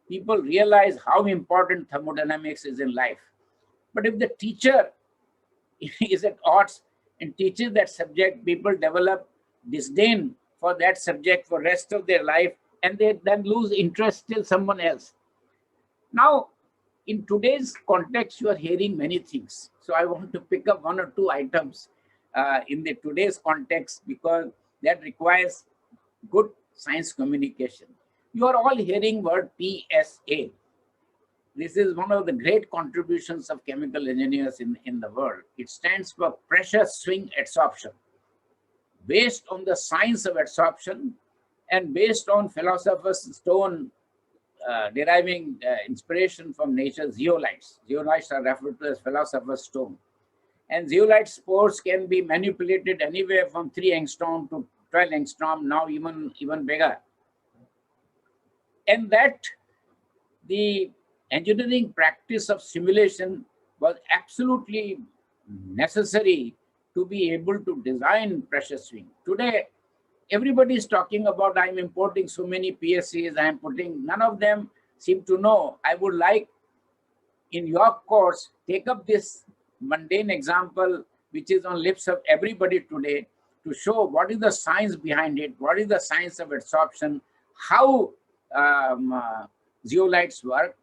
people realize how important thermodynamics is in life. But if the teacher is at odds and teaches that subject, people develop disdain for that subject for the rest of their life, and they then lose interest till someone else. Now, in today's context, you are hearing many things. So I want to pick up one or two items in the today's context because that requires good science communication. You are all hearing word PSA. This is one of the great contributions of chemical engineers in the world. It stands for pressure swing adsorption. based on the science of adsorption and based on philosopher's stone deriving inspiration from nature, zeolites. Zeolites are referred to as philosopher's stone. And zeolite spores can be manipulated anywhere from 3 angstrom to 12 angstrom, now even bigger. And that the engineering practice of simulation was absolutely necessary to be able to design pressure swing. Today, everybody is talking about I'm importing so many PSCs, I'm putting, none of them seem to know. I would like in your course, take up this mundane example, which is on lips of everybody today, to show what is the science behind it, what is the science of adsorption, how zeolites work,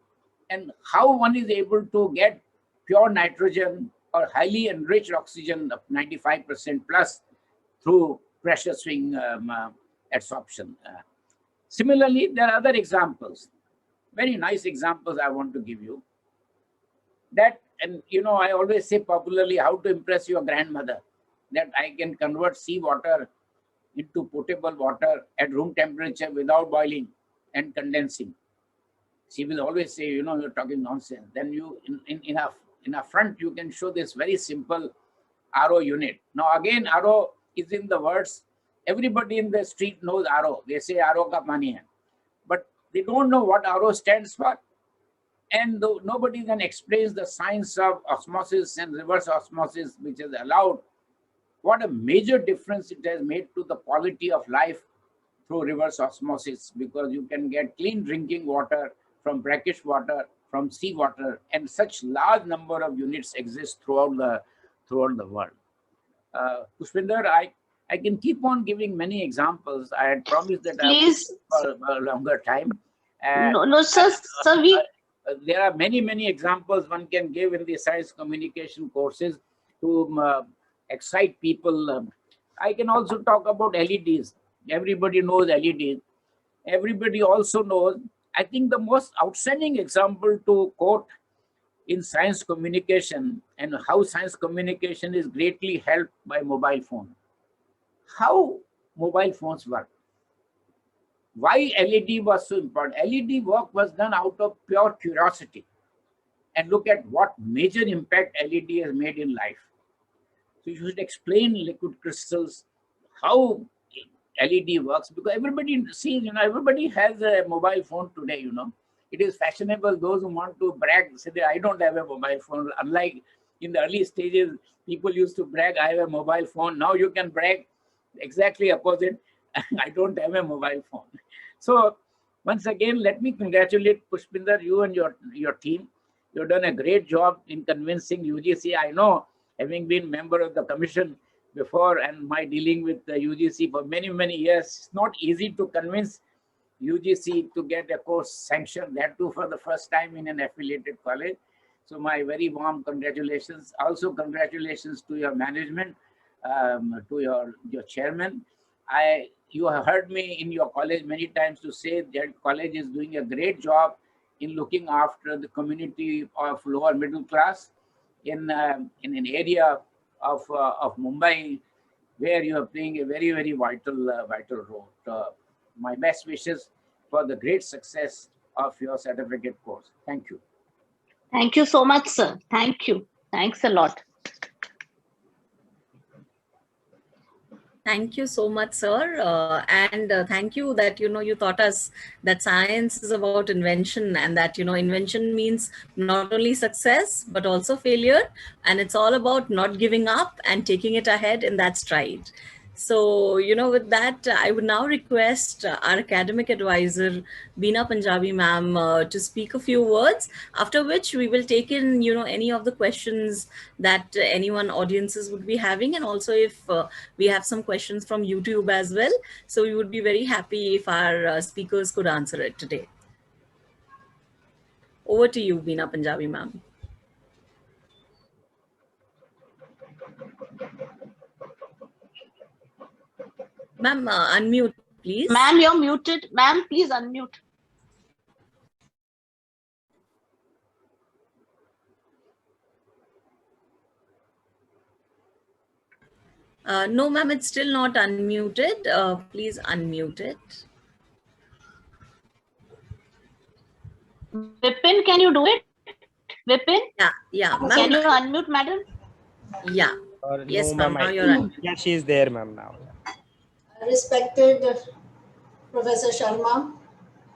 and how one is able to get pure nitrogen or highly enriched oxygen of 95% plus through pressure swing adsorption. Similarly, there are other examples, very nice examples I want to give you. That, and you know, I always say popularly how to impress your grandmother, that I can convert seawater into potable water at room temperature without boiling and condensing. She will always say, you know, you're talking nonsense. Then you, in a front, you can show this very simple RO unit. Now again, RO is in the words, everybody in the street knows RO. They say RO ka pani hai. But they don't know what RO stands for. And though nobody then explains the science of osmosis and reverse osmosis, which has allowed what a major difference it has made to the quality of life through reverse osmosis, because you can get clean drinking water from brackish water, from seawater, and such large number of units exist throughout the world. Pushpinder, I can keep on giving many examples. I had promised that Please. I would for a longer time. No, sir, There are many examples one can give in the science communication courses to excite people. I can also talk about LEDs. Everybody knows LEDs. Everybody also knows, I think the most outstanding example to quote in science communication and how science communication is greatly helped by mobile phone. How mobile phones work. Why LED was so important? LED work was done out of pure curiosity. And look at what major impact LED has made in life. So you should explain liquid crystals, how LED works, because everybody sees, everybody has a mobile phone today, It is fashionable, those who want to brag, say that I don't have a mobile phone. Unlike in the early stages, people used to brag, I have a mobile phone. Now you can brag exactly opposite, I don't have a mobile phone. So once again, let me congratulate Pushpinder, you and your team. You've done a great job in convincing UGC. I know, having been member of the commission before and my dealing with the UGC for many years, it's not easy to convince UGC to get a course sanctioned, that too for the first time in an affiliated college. So my very warm congratulations. Also congratulations to your management, to your chairman. You have heard me in your college many times to say that college is doing a great job in looking after the community of lower middle class in an area of Mumbai, where you are playing a very vital role. My best wishes for the great success of your certificate course. Thank you. Thank you so much, sir. Thank you. Thanks a lot. Thank you so much, sir. And thank you that, you taught us that science is about invention, and that, invention means not only success, but also failure. And it's all about not giving up and taking it ahead in that stride. So, with that, I would now request our academic advisor, Beena Punjabi ma'am, to speak a few words, after which we will take in, any of the questions that anyone audiences would be having. And also if we have some questions from YouTube as well. So we would be very happy if our speakers could answer it today. Over to you, Beena Punjabi ma'am. Ma'am, unmute, please. Ma'am, you're muted. Ma'am, please unmute. No, ma'am, it's still not unmuted. Please unmute it. Vipin, can you do it? Vipin? Yeah, ma'am. Can you unmute, madam? Yeah. Yes, No, ma'am. ma'am. Now you're on. Yeah, she is there, ma'am, now. Respected Professor Sharma,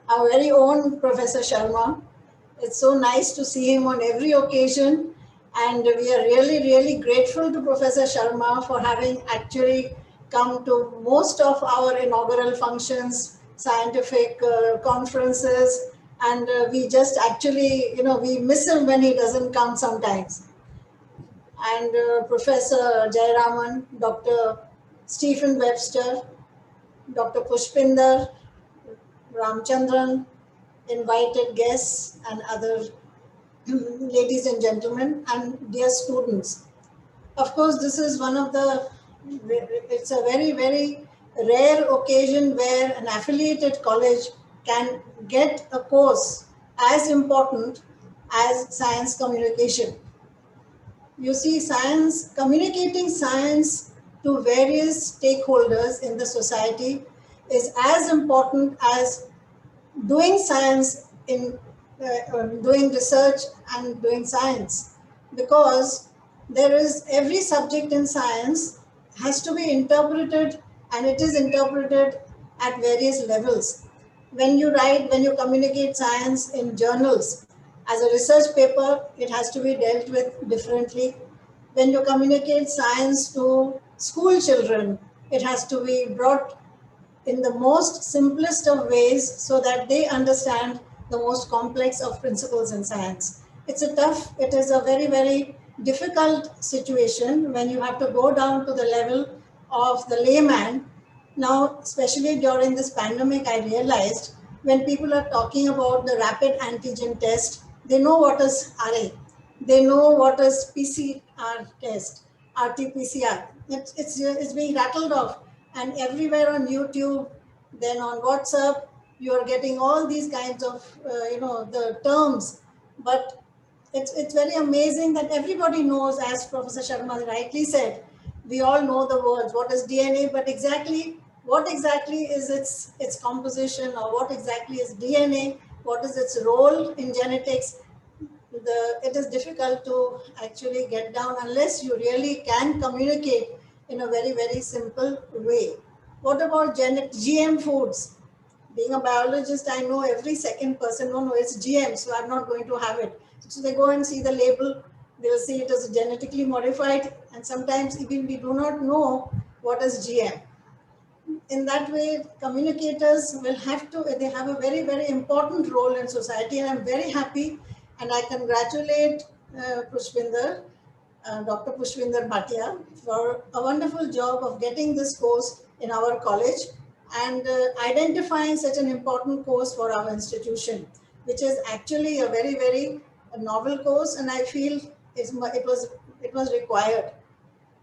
our very own Professor Sharma. It's so nice to see him on every occasion. And we are really, really grateful to Professor Sharma for having actually come to most of our inaugural functions, scientific conferences. And we just actually, we miss him when he doesn't come sometimes. And Professor Jayaraman, Dr. Stephen Webster, Dr. Pushpinder, Ramchandran, invited guests and other ladies and gentlemen and dear students. Of course, this is one of the, it's a very, very rare occasion where an affiliated college can get a course as important as science communication. You see, science, communicating science to various stakeholders in the society is as important as doing science in doing research and doing science, because there is every subject in science has to be interpreted, and it is interpreted at various levels. When you write, when you communicate science in journals as a research paper, it has to be dealt with differently. When you communicate science to school children, it has to be brought in the most simplest of ways so that they understand the most complex of principles in science. It is a very, very difficult situation when you have to go down to the level of the layman. Now, especially during this pandemic, I realized when people are talking about the rapid antigen test, they know what is RA. They know what is PCR test, RT-PCR. It's being rattled off. And everywhere on YouTube, then on WhatsApp, you are getting all these kinds of, the terms. But it's very amazing that everybody knows, as Professor Sharma rightly said, we all know the words, what is DNA, but what exactly is its composition, or what exactly is DNA, what is its role in genetics. It is difficult to actually get down unless you really can communicate in a very, very simple way. What about GM foods? Being a biologist, I know every second person, no, it's GM, so I'm not going to have it. So they go and see the label, they will see it as genetically modified, and sometimes even we do not know what is GM. In that way, communicators will have to, they have a very, very important role in society, and I'm very happy, and I congratulate Pushpinder, Dr. Pushpinder Bhatia, for a wonderful job of getting this course in our college and identifying such an important course for our institution, which is actually a very, very novel course, and I feel it was required.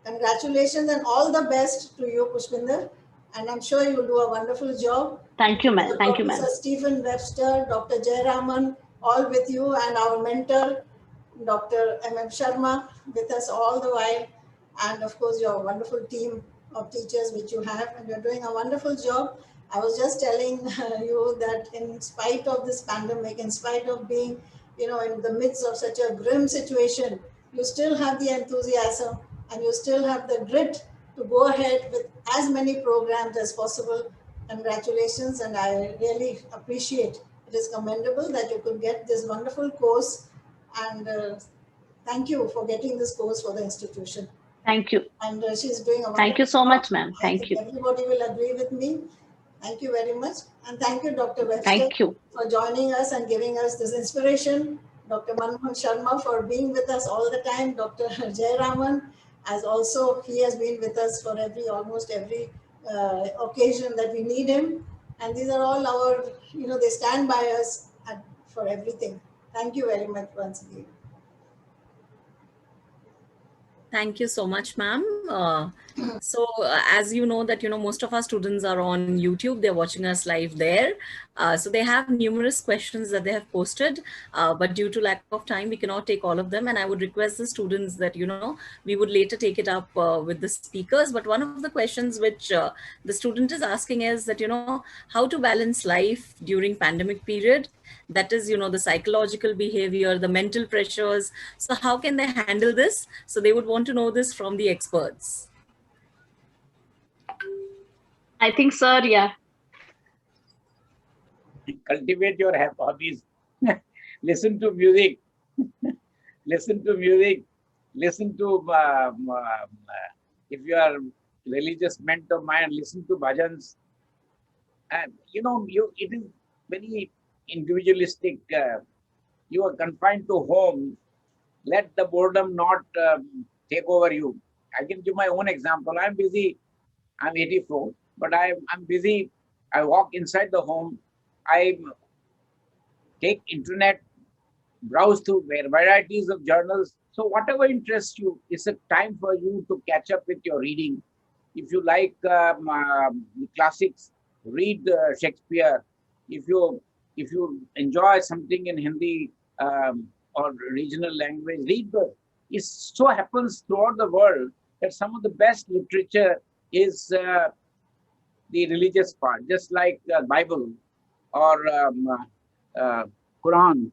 Congratulations and all the best to you, Pushpinder. And I'm sure you'll do a wonderful job. Thank you, ma'am. Thank you, ma'am. Professor Stephen Webster, Dr. Jayaraman, all with you, and our mentor, Dr. M Sharma, with us all the while. And of course, your wonderful team of teachers which you have, and you're doing a wonderful job. I was just telling you that in spite of this pandemic, in spite of being, in the midst of such a grim situation, you still have the enthusiasm and you still have the grit to go ahead with as many programs as possible. Congratulations, and I really appreciate it. It is commendable that you could get this wonderful course, and thank you for getting this course for the institution. Thank you. And she's doing a wonderful Thank you so job. much, ma'am. Thank you. Everybody will agree with me. Thank you very much. And thank you, Dr. Webster, Thank you for joining us and giving us this inspiration. Dr. Manmohan Sharma for being with us all the time. Dr. Jayaraman, as also he has been with us for almost every occasion that we need him. And these are all our, they stand by us for everything. Thank you very much once again. Thank you so much, ma'am. As you know that, most of our students are on YouTube, they're watching us live there. So they have numerous questions that they have posted, but due to lack of time, we cannot take all of them. And I would request the students that, we would later take it up with the speakers. But one of the questions which the student is asking is that, how to balance life during pandemic period. That is, the psychological behavior, the mental pressures. So how can they handle this? So they would want to know this from the experts. I think, sir, yeah. Cultivate your hobbies. Listen to music. Listen to music. Listen to, if you are religious bent of mind, listen to bhajans. And, it is very individualistic. You are confined to home. Let the boredom not take over you. I can give my own example. I'm busy. I'm 84, but I'm busy. I walk inside the home. I take internet, browse through varieties of journals. So whatever interests you, it's a time for you to catch up with your reading. If you like the classics, read Shakespeare. If you enjoy something in Hindi or regional language, read the. It so happens throughout the world that some of the best literature is the religious part, just like the Bible or Quran,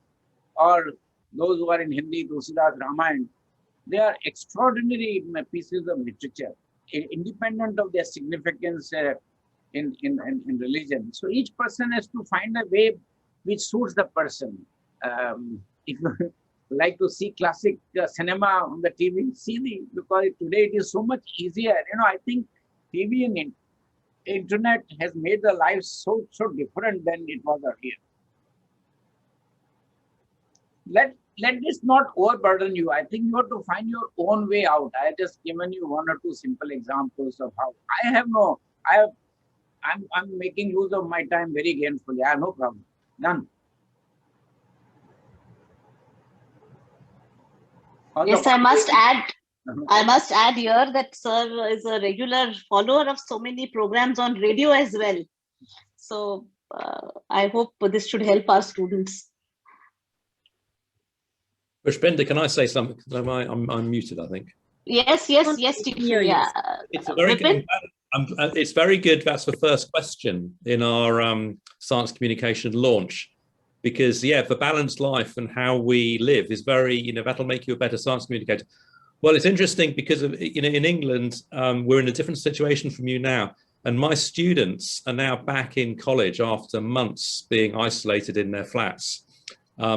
or those who are in Hindi, Tulsidas, Ramayana. They are extraordinary pieces of literature, independent of their significance in religion. So each person has to find a way which suits the person. If you like to see classic cinema on the TV, because today it is so much easier. I think TV and internet has made the life so different than it was earlier. Let this not overburden you. I think you have to find your own way out. I have just given you one or two simple examples of how I'm making use of my time very gainfully. I have no problem. None. Yes, I must add here that sir is a regular follower of so many programs on radio as well. So I hope this should help our students. Pushpender, can I say something? I'm muted, I think. Yes, Stephen. Yeah. It's very good. It's very good. That's the first question in our science communication launch, because the balanced life and how we live is very, that'll make you a better science communicator. Well, it's interesting because of, in England, we're in a different situation from you now. And my students are now back in college after months being isolated in their flats.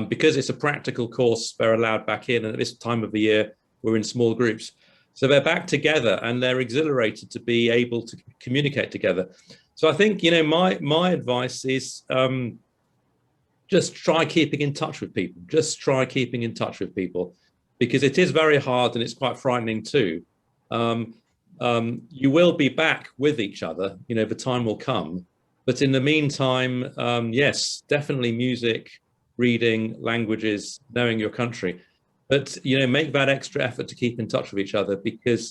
Because it's a practical course, they're allowed back in. And at this time of the year, we're in small groups. So they're back together and they're exhilarated to be able to communicate together. So I think, my advice is just try keeping in touch with people. Just try keeping in touch with people, because it is very hard and it's quite frightening too. You will be back with each other, the time will come. But in the meantime, yes, definitely music, reading, languages, knowing your country. But, make that extra effort to keep in touch with each other, because,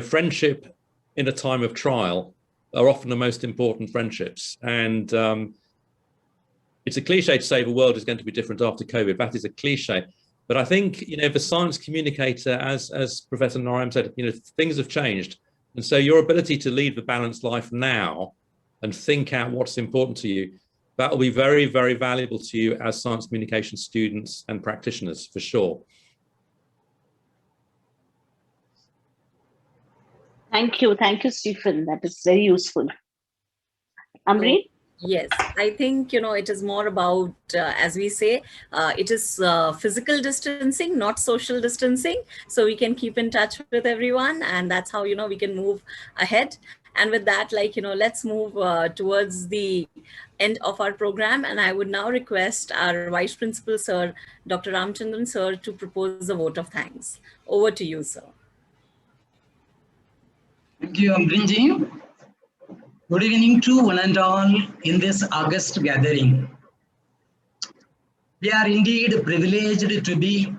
friendship in a time of trial are often the most important friendships. And it's a cliche to say the world is going to be different after COVID. That is a cliche. But I think, the science communicator, as Professor Narayam said, things have changed. And so your ability to lead the balanced life now and think out what's important to you, that will be very, very valuable to you as science communication students and practitioners, for sure. Thank you, Stephen. That is very useful. Amreen? Yes, I think, it is more about, as we say, it is physical distancing, not social distancing. So we can keep in touch with everyone, and that's how, we can move ahead. And with that, let's move towards the end of our program. And I would now request our Vice Principal, Sir, Dr. Ramchandran, Sir, to propose a vote of thanks. Over to you, sir. Thank you, Amrinji. Good evening to one and all in this August gathering. We are indeed privileged to be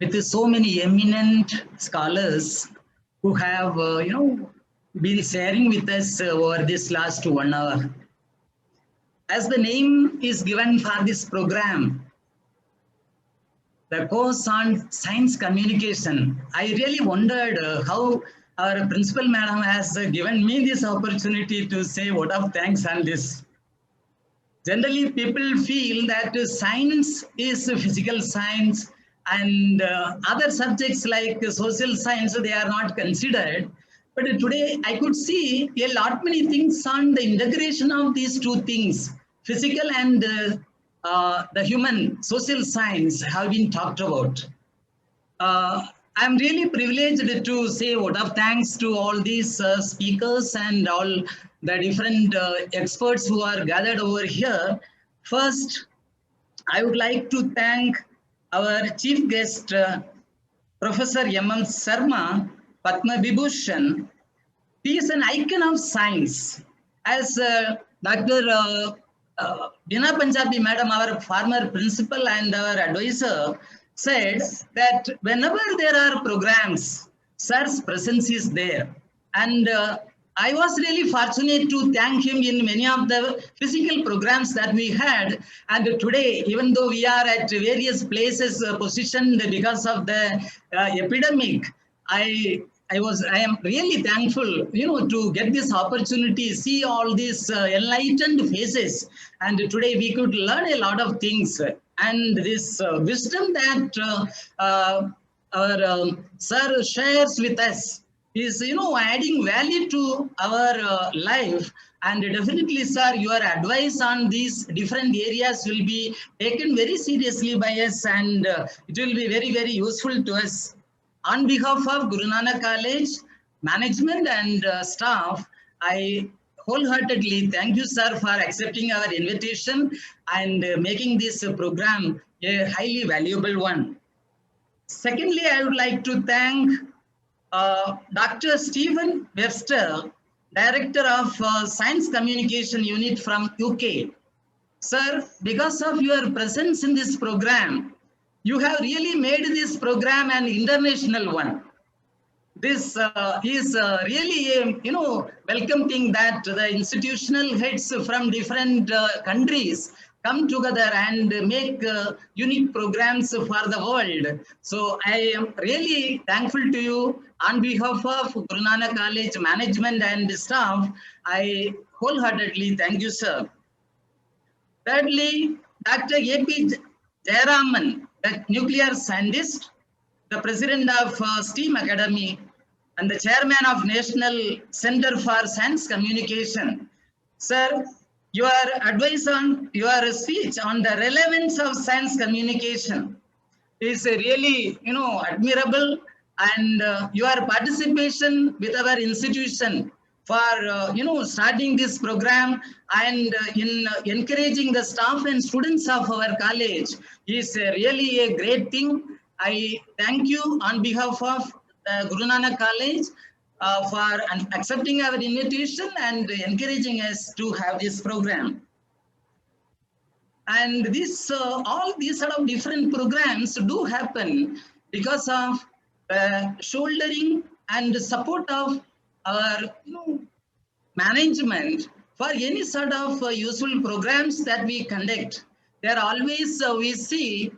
with so many eminent scholars who have, been sharing with us over this last 1 hour. As the name is given for this program, the course on science communication, I really wondered how our principal madam has given me this opportunity to say word of thanks on this. Generally, people feel that science is physical science and other subjects like social science, they are not considered. But today I could see a lot many things on the integration of these two things, physical and the human social science have been talked about. I'm really privileged to say word of thanks to all these speakers and all the different experts who are gathered over here. First, I would like to thank our chief guest, Professor M Sharma, Padma Vibhushan. He is an icon of science. As Dr. Bina Punjabi Madam, our former principal and our advisor, said that whenever there are programs, sir's presence is there. And I was really fortunate to thank him in many of the physical programs that we had. And today, even though we are at various places positioned because of the epidemic, I am really thankful, to get this opportunity, see all these enlightened faces. And today we could learn a lot of things. And this wisdom that our sir shares with us is, adding value to our life. And definitely, sir, your advice on these different areas will be taken very seriously by us, and it will be very, very useful to us. On behalf of Guru Nanak College management and staff, I wholeheartedly thank you, sir, for accepting our invitation and making this program a highly valuable one. Secondly, I would like to thank Dr. Stephen Webster, Director of Science Communication Unit from UK. Sir, because of your presence in this program, you have really made this program an international one. This is really a welcome thing that the institutional heads from different countries come together and make unique programs for the world. So I am really thankful to you on behalf of Guru Nanak College management and staff. I wholeheartedly thank you, sir. Thirdly, Dr. A.P. Jayaraman, the nuclear scientist, the president of STEAM Academy, and the chairman of National Center for Science Communication. Sir, your advice on your speech on the relevance of science communication is really, admirable, and your participation with our institution for, starting this program and in encouraging the staff and students of our college is really a great thing. I thank you on behalf of the Guru Nanak College for accepting our invitation and encouraging us to have this program. And this, all these sort of different programs do happen because of shouldering and support of our management for any sort of useful programs that we conduct. There are always, we see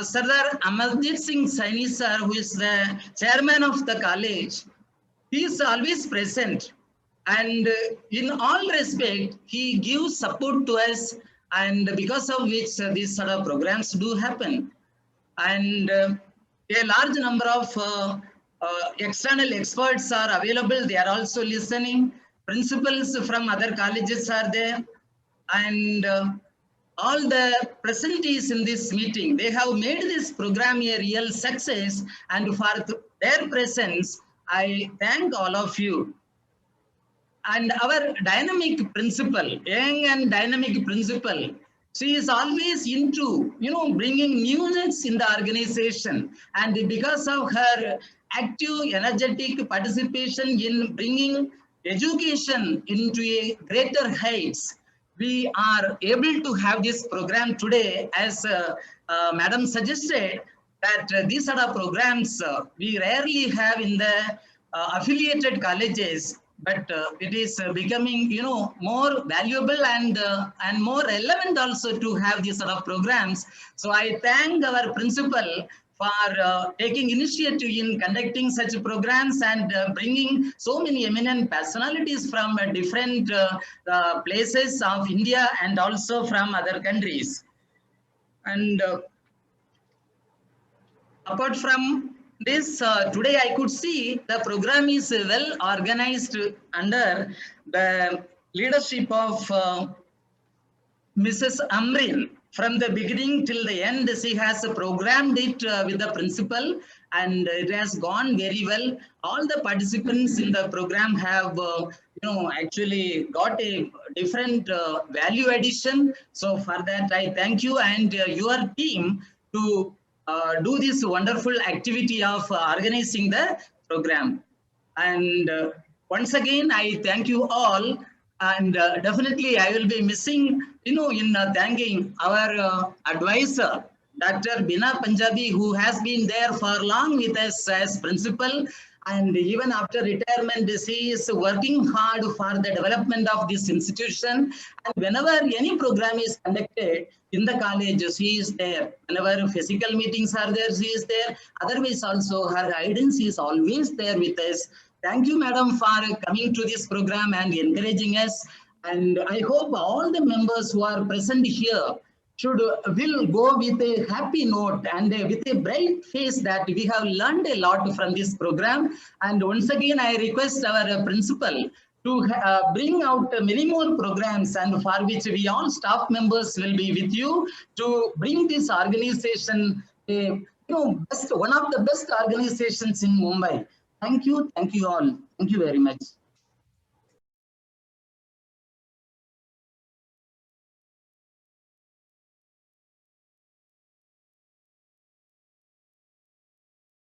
Sardar Amarjit Singh Saini sir, who is the chairman of the college. He is always present, and in all respect, he gives support to us, and because of which these sort of programs do happen. And a large number of external experts are available. They are also listening. Principals from other colleges are there, and all the presentees in this meeting, they have made this program a real success, and for their presence, I thank all of you. And our dynamic principal, young and dynamic principal, she is always into, bringing newness in the organization. And because of her active, energetic participation in bringing education into a greater heights, we are able to have this program today, as Madam suggested, that these sort of programs we rarely have in the affiliated colleges, but it is becoming, more valuable and more relevant also to have these sort of programs. So I thank our principal for taking initiative in conducting such programs and bringing so many eminent personalities from different places of India and also from other countries. And apart from this, today I could see the program is well organized under the leadership of Mrs. Amreen. From the beginning till the end, she has programmed it with the principal, and it has gone very well. All the participants in the program have, actually got a different value addition. So for that, I thank you and your team to do this wonderful activity of organizing the program. And once again, I thank you all. And definitely, I will be missing, in thanking our advisor, Dr. Bina Punjabi, who has been there for long with us as principal. And even after retirement, she is working hard for the development of this institution. And whenever any program is conducted in the college, she is there. Whenever physical meetings are there, she is there. Otherwise, also her guidance is always there with us. Thank you, madam, for coming to this program and encouraging us. And I hope all the members who are present here will go with a happy note and with a bright face that we have learned a lot from this program. And once again, I request our principal to bring out many more programs, and for which we all staff members will be with you to bring this organization, one of the best organizations in Mumbai. Thank you all. Thank you very much.